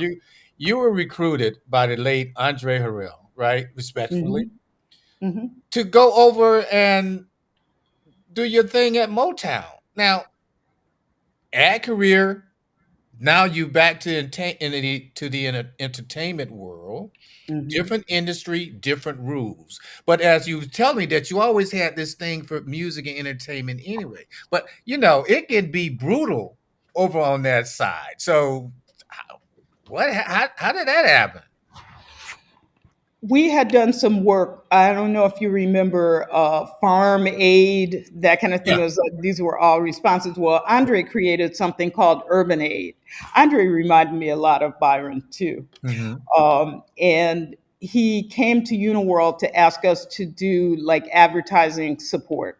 you were recruited by the late Andre Harrell, right? Respectfully, Hmm. Hmm. to go over and do your thing at Motown. Now, add career. Now you back to the entertainment world. Hmm. Different industry, different rules. But as you tell me that you always had this thing for music and entertainment anyway. But it can be brutal over on that side. So how did that happen? We had done some work. I don't know if you remember farm aid, that kind of thing. Yeah. It was like, these were all responses. Well, Andre created something called urban aid. Andre reminded me a lot of Byron too. Hmm. And he came to Uniworld to ask us to do like advertising support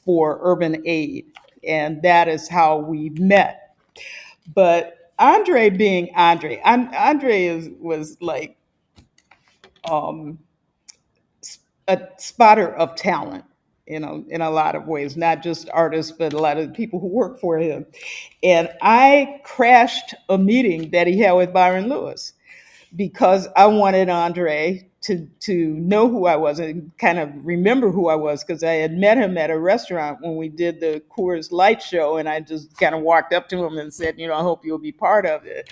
for urban aid. And that is how we met. But Andre being Andre, Andre was like um, a spotter of talent, in a lot of ways, not just artists, but a lot of the people who work for him. And I crashed a meeting that he had with Byron Lewis because I wanted Andre to know who I was and kind of remember who I was, because I had met him at a restaurant when we did the Coors Light show, and I just kind of walked up to him and said, I hope you'll be part of it.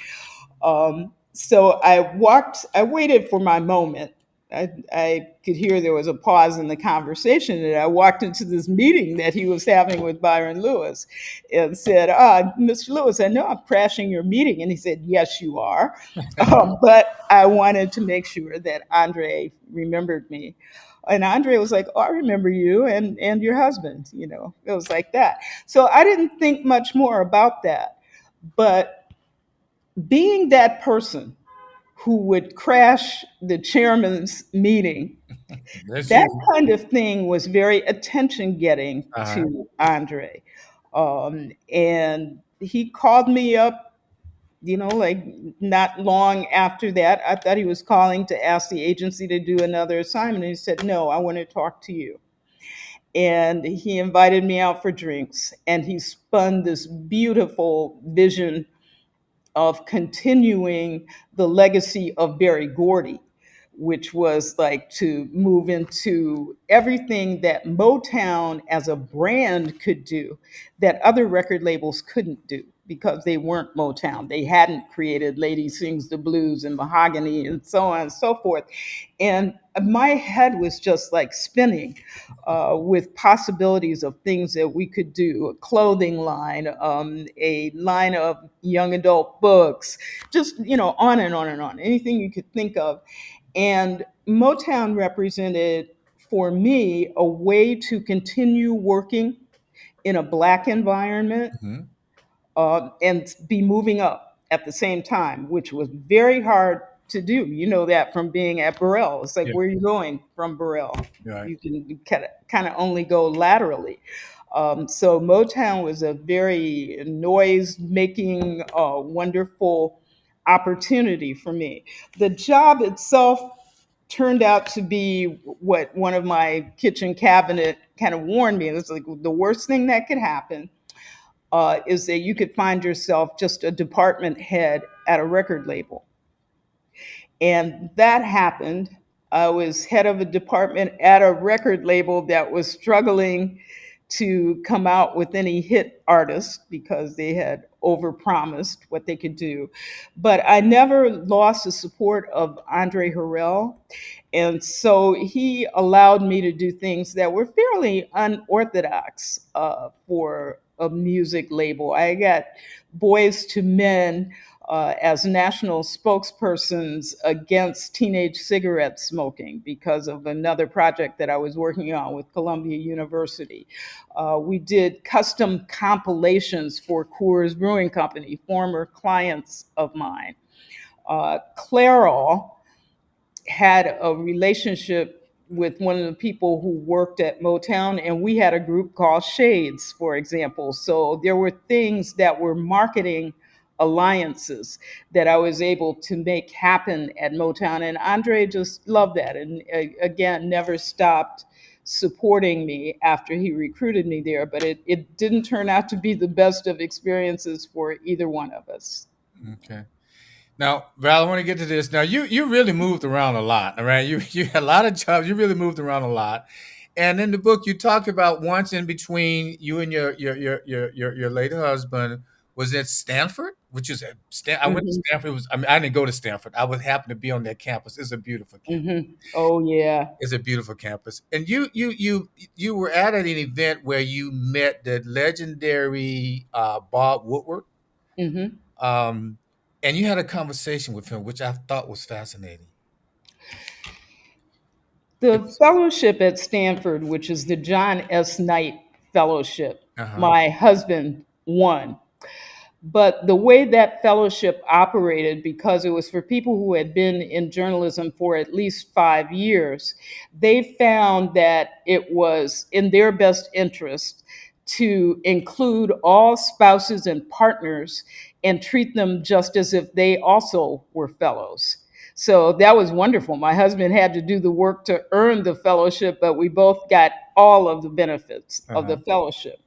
So I waited for my moment. I could hear there was a pause in the conversation, and I walked into this meeting that he was having with Byron Lewis and said, Mr. Lewis, I know I'm crashing your meeting. And he said, yes, you are. But I wanted to make sure that Andre remembered me. And Andre was like, oh, I remember you and your husband. It was like that. So I didn't think much more about that. But being that person who would crash the chairman's meeting, That's that you. kind of thing was very attention getting Uh-huh. to Andre. And he called me up, like not long after that. I thought he was calling to ask the agency to do another assignment. And he said, no, I want to talk to you. And he invited me out for drinks, and he spun this beautiful vision of continuing the legacy of Berry Gordy, which was like to move into everything that Motown as a brand could do that other record labels couldn't do because they weren't Motown. They hadn't created Lady Sings the Blues and Mahogany and so on and so forth. And my head was just like spinning with possibilities of things that we could do, a clothing line, a line of young adult books, just, on and on and on, anything you could think of. And Motown represented for me a way to continue working in a Black environment Hmm. and be moving up at the same time, which was very hard to do. You know that from being at Burrell. It's like, Yeah. where are you going from Burrell? Right. You can kind of only go laterally. So Motown was a very noise-making, wonderful opportunity for me. The job itself turned out to be what one of my kitchen cabinet kind of warned me. It was like the worst thing that could happen is that you could find yourself just a department head at a record label. And that happened. I was head of a department at a record label that was struggling to come out with any hit artists because they had overpromised what they could do. But I never lost the support of Andre Harrell. And so he allowed me to do things that were fairly unorthodox for a music label. I got Boys to Men as national spokespersons against teenage cigarette smoking because of another project that I was working on with Columbia University. We did custom compilations for Coors Brewing Company, former clients of mine. Clairol had a relationship with one of the people who worked at Motown, and we had a group called Shades, for example. So there were things that were marketing alliances that I was able to make happen at Motown. And Andre just loved that. And again, never stopped supporting me after he recruited me there. But it didn't turn out to be the best of experiences for either one of us. Okay. Now, Val, I want to get to this. Now, you really moved around a lot, all right? You had a lot of jobs. You really moved around a lot. And in the book, you talk about once in between you and your late husband was at Stanford, which is at I went to Hmm. Stanford. It was, I mean, I didn't go to Stanford. I was happened to be on that campus. It's a beautiful campus. Oh, yeah. It's a beautiful campus. And you were at an event where you met the legendary Bob Woodward. Hmm. Um, and you had a conversation with him, which I thought was fascinating. The fellowship at Stanford, which is the John S. Knight Fellowship, Uh huh. my husband won. But the way that fellowship operated, because it was for people who had been in journalism for at least 5 years, they found that it was in their best interest to include all spouses and partners and treat them just as if they also were fellows. So that was wonderful. My husband had to do the work to earn the fellowship, but we both got all of the benefits Uh of huh. the fellowship.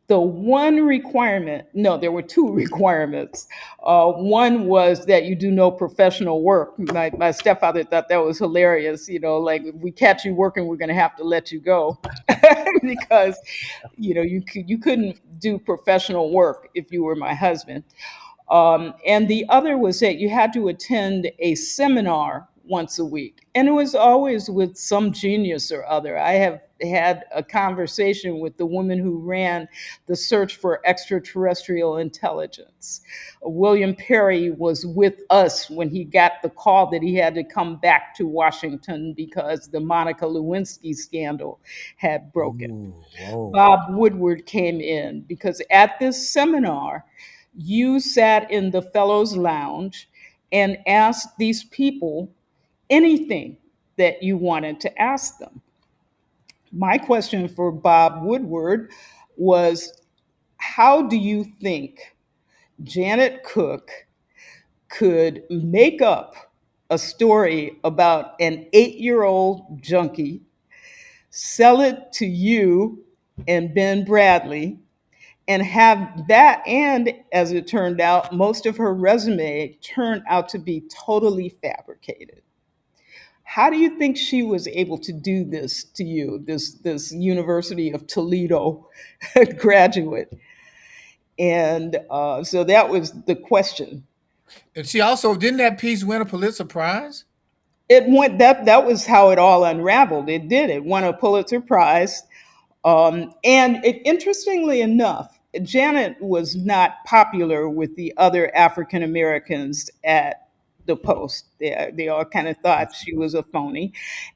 The one requirement, no, there were two requirements. One was that you do no professional work. My stepfather thought that was hilarious. You know, like if we catch you working, we're going to have to let you go because, you know, you couldn't do professional work if you were my husband. And the other was that you had to attend a seminar once a week. And it was always with some genius or other. I have had a conversation with the woman who ran the search for extraterrestrial intelligence. William Perry was with us when he got the call that he had to come back to Washington because the Monica Lewinsky scandal had broken. Ooh, whoa. Bob Woodward came in because at this seminar, you sat in the fellows lounge and asked these people anything that you wanted to ask them. My question for Bob Woodward was, how do you think Janet Cook could make up a story about an 8-year old junkie, sell it to you and Ben Bradley, and have that, and as it turned out, most of her resume turned out to be totally fabricated? How do you think she was able to do this to you, this University of Toledo graduate? And so that was the question. And she also didn't that piece win a Pulitzer Prize? It went that was how it all unraveled. It did. It won a Pulitzer Prize. Interestingly enough, Janet was not popular with the other African Americans at the Post. They all kind of thought she was a phony,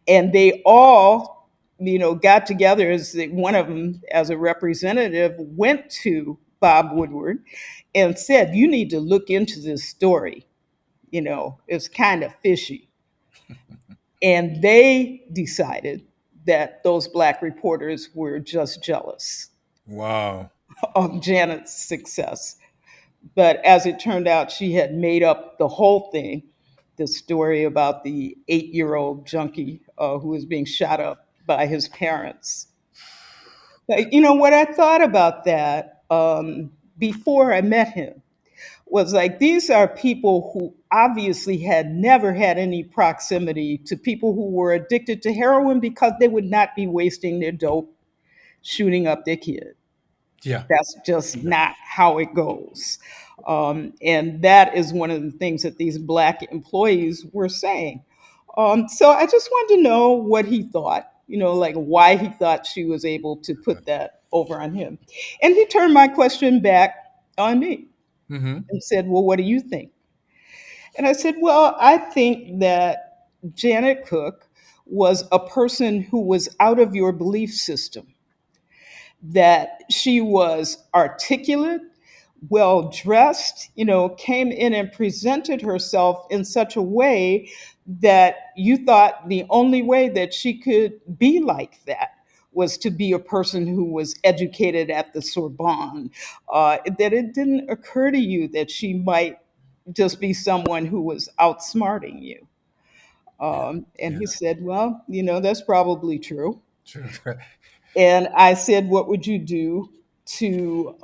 and they all, you know, got together. One of them, as a representative, went to Bob Woodward and said, "You need to look into this story. You know, it's kind of fishy." And they decided that those Black reporters were just jealous Wow. of Janet's success. But as it turned out, she had made up the whole thing, the story about the 8-year-old junkie who was being shot up by his parents. But, you know, what I thought about that before I met him was like, these are people who obviously had never had any proximity to people who were addicted to heroin because they would not be wasting their dope shooting up their kid. Yeah. That's just not how it goes. And that is one of the things that these Black employees were saying. So I just wanted to know what he thought, you know, like why he thought she was able to put that over on him. And he turned my question back on me Mm-hmm. and said, "Well, what do you think?" And I said, "Well, I think that Janet Cook was a person who was out of your belief system, that she was articulate, well dressed, came in and presented herself in such a way that you thought the only way that she could be like that was to be a person who was educated at the Sorbonne, that it didn't occur to you that she might just be someone who was outsmarting you. Yeah. And he Yeah. said, well, that's probably true. True. And I said, what would you do to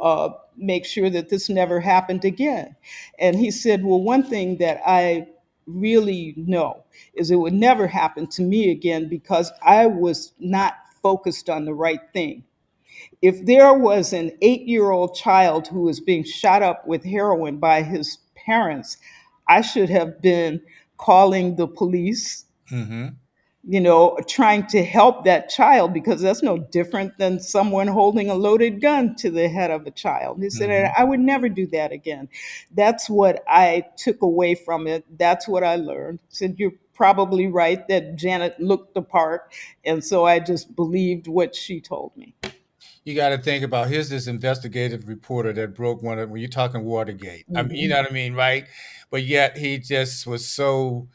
make sure that this never happened again? And he said, well, one thing that I really know is it would never happen to me again because I was not focused on the right thing. If there was an 8-year old child who was being shot up with heroin by his parents, I should have been calling the police, Mm-hmm. trying to help that child because that's no different than someone holding a loaded gun to the head of a child. He said, Mm-hmm. I would never do that again. That's what I took away from it. That's what I learned. He said, you're probably right that Janet looked the part. And so I just believed what she told me. You got to think about, here's this investigative reporter that broke one of, when you're talking Watergate. I mean, you Mhm, know what I mean, right? But yet he just was so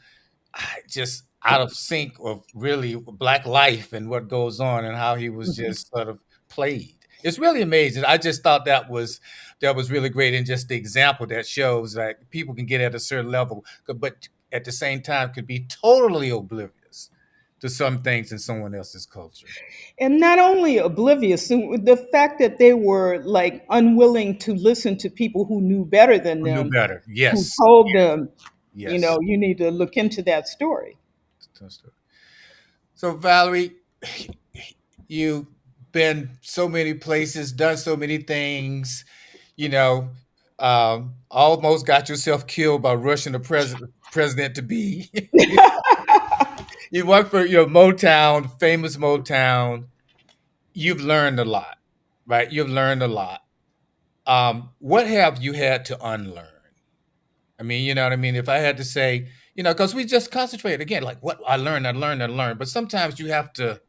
just out of sync of really black life and what goes on and how he was mhm. just sort of played. It's really amazing. I just thought that was really great, and just the example that shows that people can get at a certain level, but at the same time could be totally oblivious to some things in someone else's culture. And not only oblivious, the fact that they were like unwilling to listen to people who knew better than Who knew them, better? who Yes, told them, yes. you need to look into that story. So Valerie, you've been so many places, done so many things, you know, almost got yourself killed by rushing the president to be. You work for your Motown, famous Motown. You've learned a lot, right? You've learned a lot. What have you had to unlearn? I mean, you know what I mean? If I had to say, because we just concentrate again, like what I learned. But sometimes you have to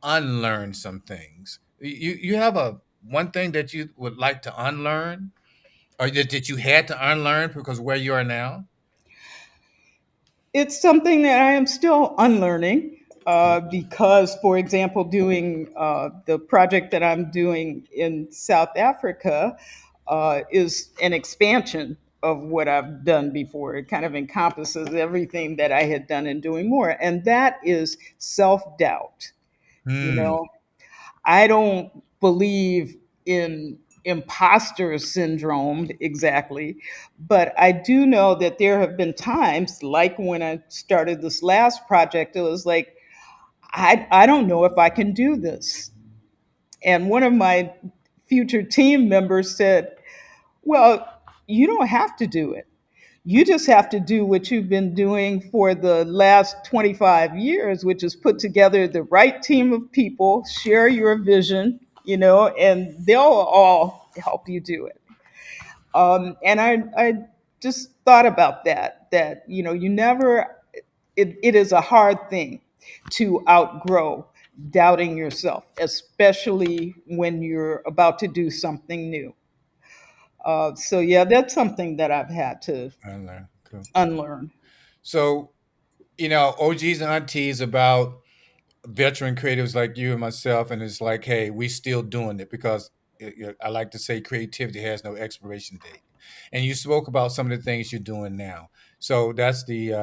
unlearn some things. You have a one thing that you would like to unlearn, or that you had to unlearn because where you are now? It's something that I am still unlearning because, for example, doing the project that I'm doing in South Africa is an expansion of what I've done before. It kind of encompasses everything that I had done and doing more. And that is self doubt. You Hmm. know, I don't believe in imposter syndrome exactly, but I do know that there have been times, like when I started this last project, it was like, I don't know if I can do this. And one of my future team members said, well, you don't have to do it. You just have to do what you've been doing for the last 25 years, which is put together the right team of people, share your vision, and they'll all help you do it. And I just thought about that, you never, it is a hard thing to outgrow doubting yourself, especially when you're about to do something new. So, yeah, that's something that I've had to I learned. Cool. unlearn. So, OGs and aunties about veteran creatives like you and myself, and it's like, hey, we still doing it because I like to say creativity has no expiration date. And you spoke about some of the things you're doing now. So that's the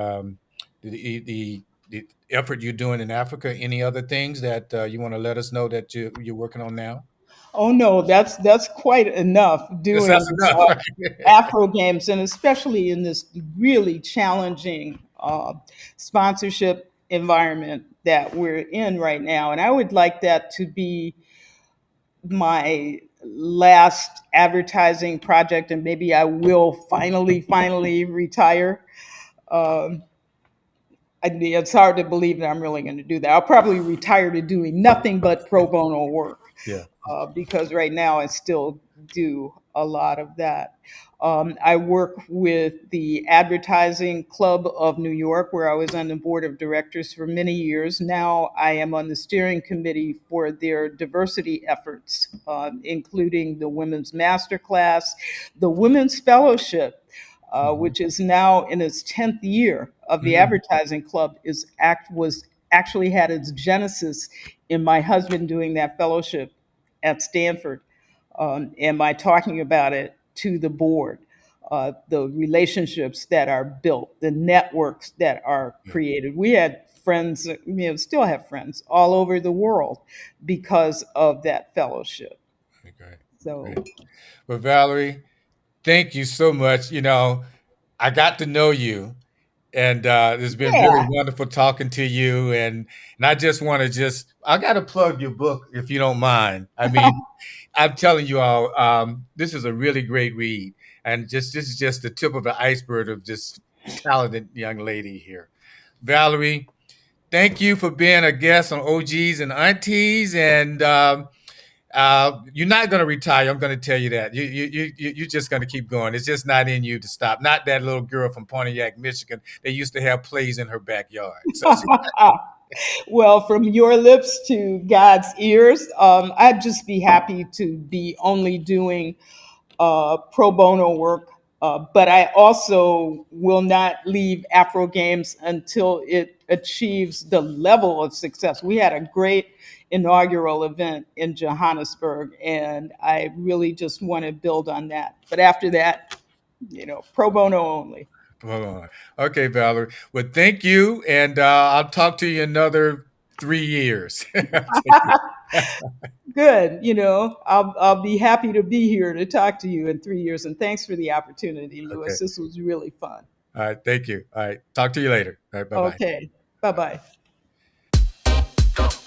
effort you're doing in Africa. Any other things that you want to let us know that you're working on now? Oh no, that's quite enough Yes, doing that's enough, right? Afro games, and especially in this really challenging sponsorship environment that we're in right now. And I would like that to be my last advertising project, and maybe I will finally retire. Um, it's hard to believe that I'm really going to do that. I'll probably retire to doing nothing but pro bono work. Yeah. because right now I still do a lot of that. I work with the Advertising Club of New York, where I was on the board of directors for many years. Now I am on the steering committee for their diversity efforts, including the Women's Masterclass, the Women's Fellowship, Mhm. which is now in its 10th year of the Mm. Advertising Club, was actually had its genesis in my husband doing that fellowship at Stanford, and my talking about it to the board, the relationships that are built, the networks that are Yeah. created. We had friends, still have friends all over the world because of that fellowship. Okay. So, Great. Well, Valerie, thank you so much. I got to know you, and it's been really yeah. wonderful talking to you. And I just want to I got to plug your book if you don't mind. I mean, I'm telling you all, this is a really great read, and this is just the tip of the iceberg of this talented young lady here, Valerie. Thank you for being a guest on OGs and Aunties, and you're not going to retire. I'm going to tell you that. You're just going to keep going. It's just not in you to stop. Not that little girl from Pontiac, Michigan. They used to have plays in her backyard. So Well, from your lips to God's ears, I'd just be happy to be only doing pro bono work. But I also will not leave Afro Games until it achieves the level of success. We had a great inaugural event in Johannesburg, and I really just want to build on that. But after that, pro bono only. hold on. Okay, Valerie. Well, thank you, and I'll talk to you another 3 years. Good. I'll be happy to be here to talk to you in 3 years. And thanks for the opportunity, Okay. Lewis. This was really fun. All right. Thank you. All right. Talk to you later. All right. Bye bye. Okay. Bye bye.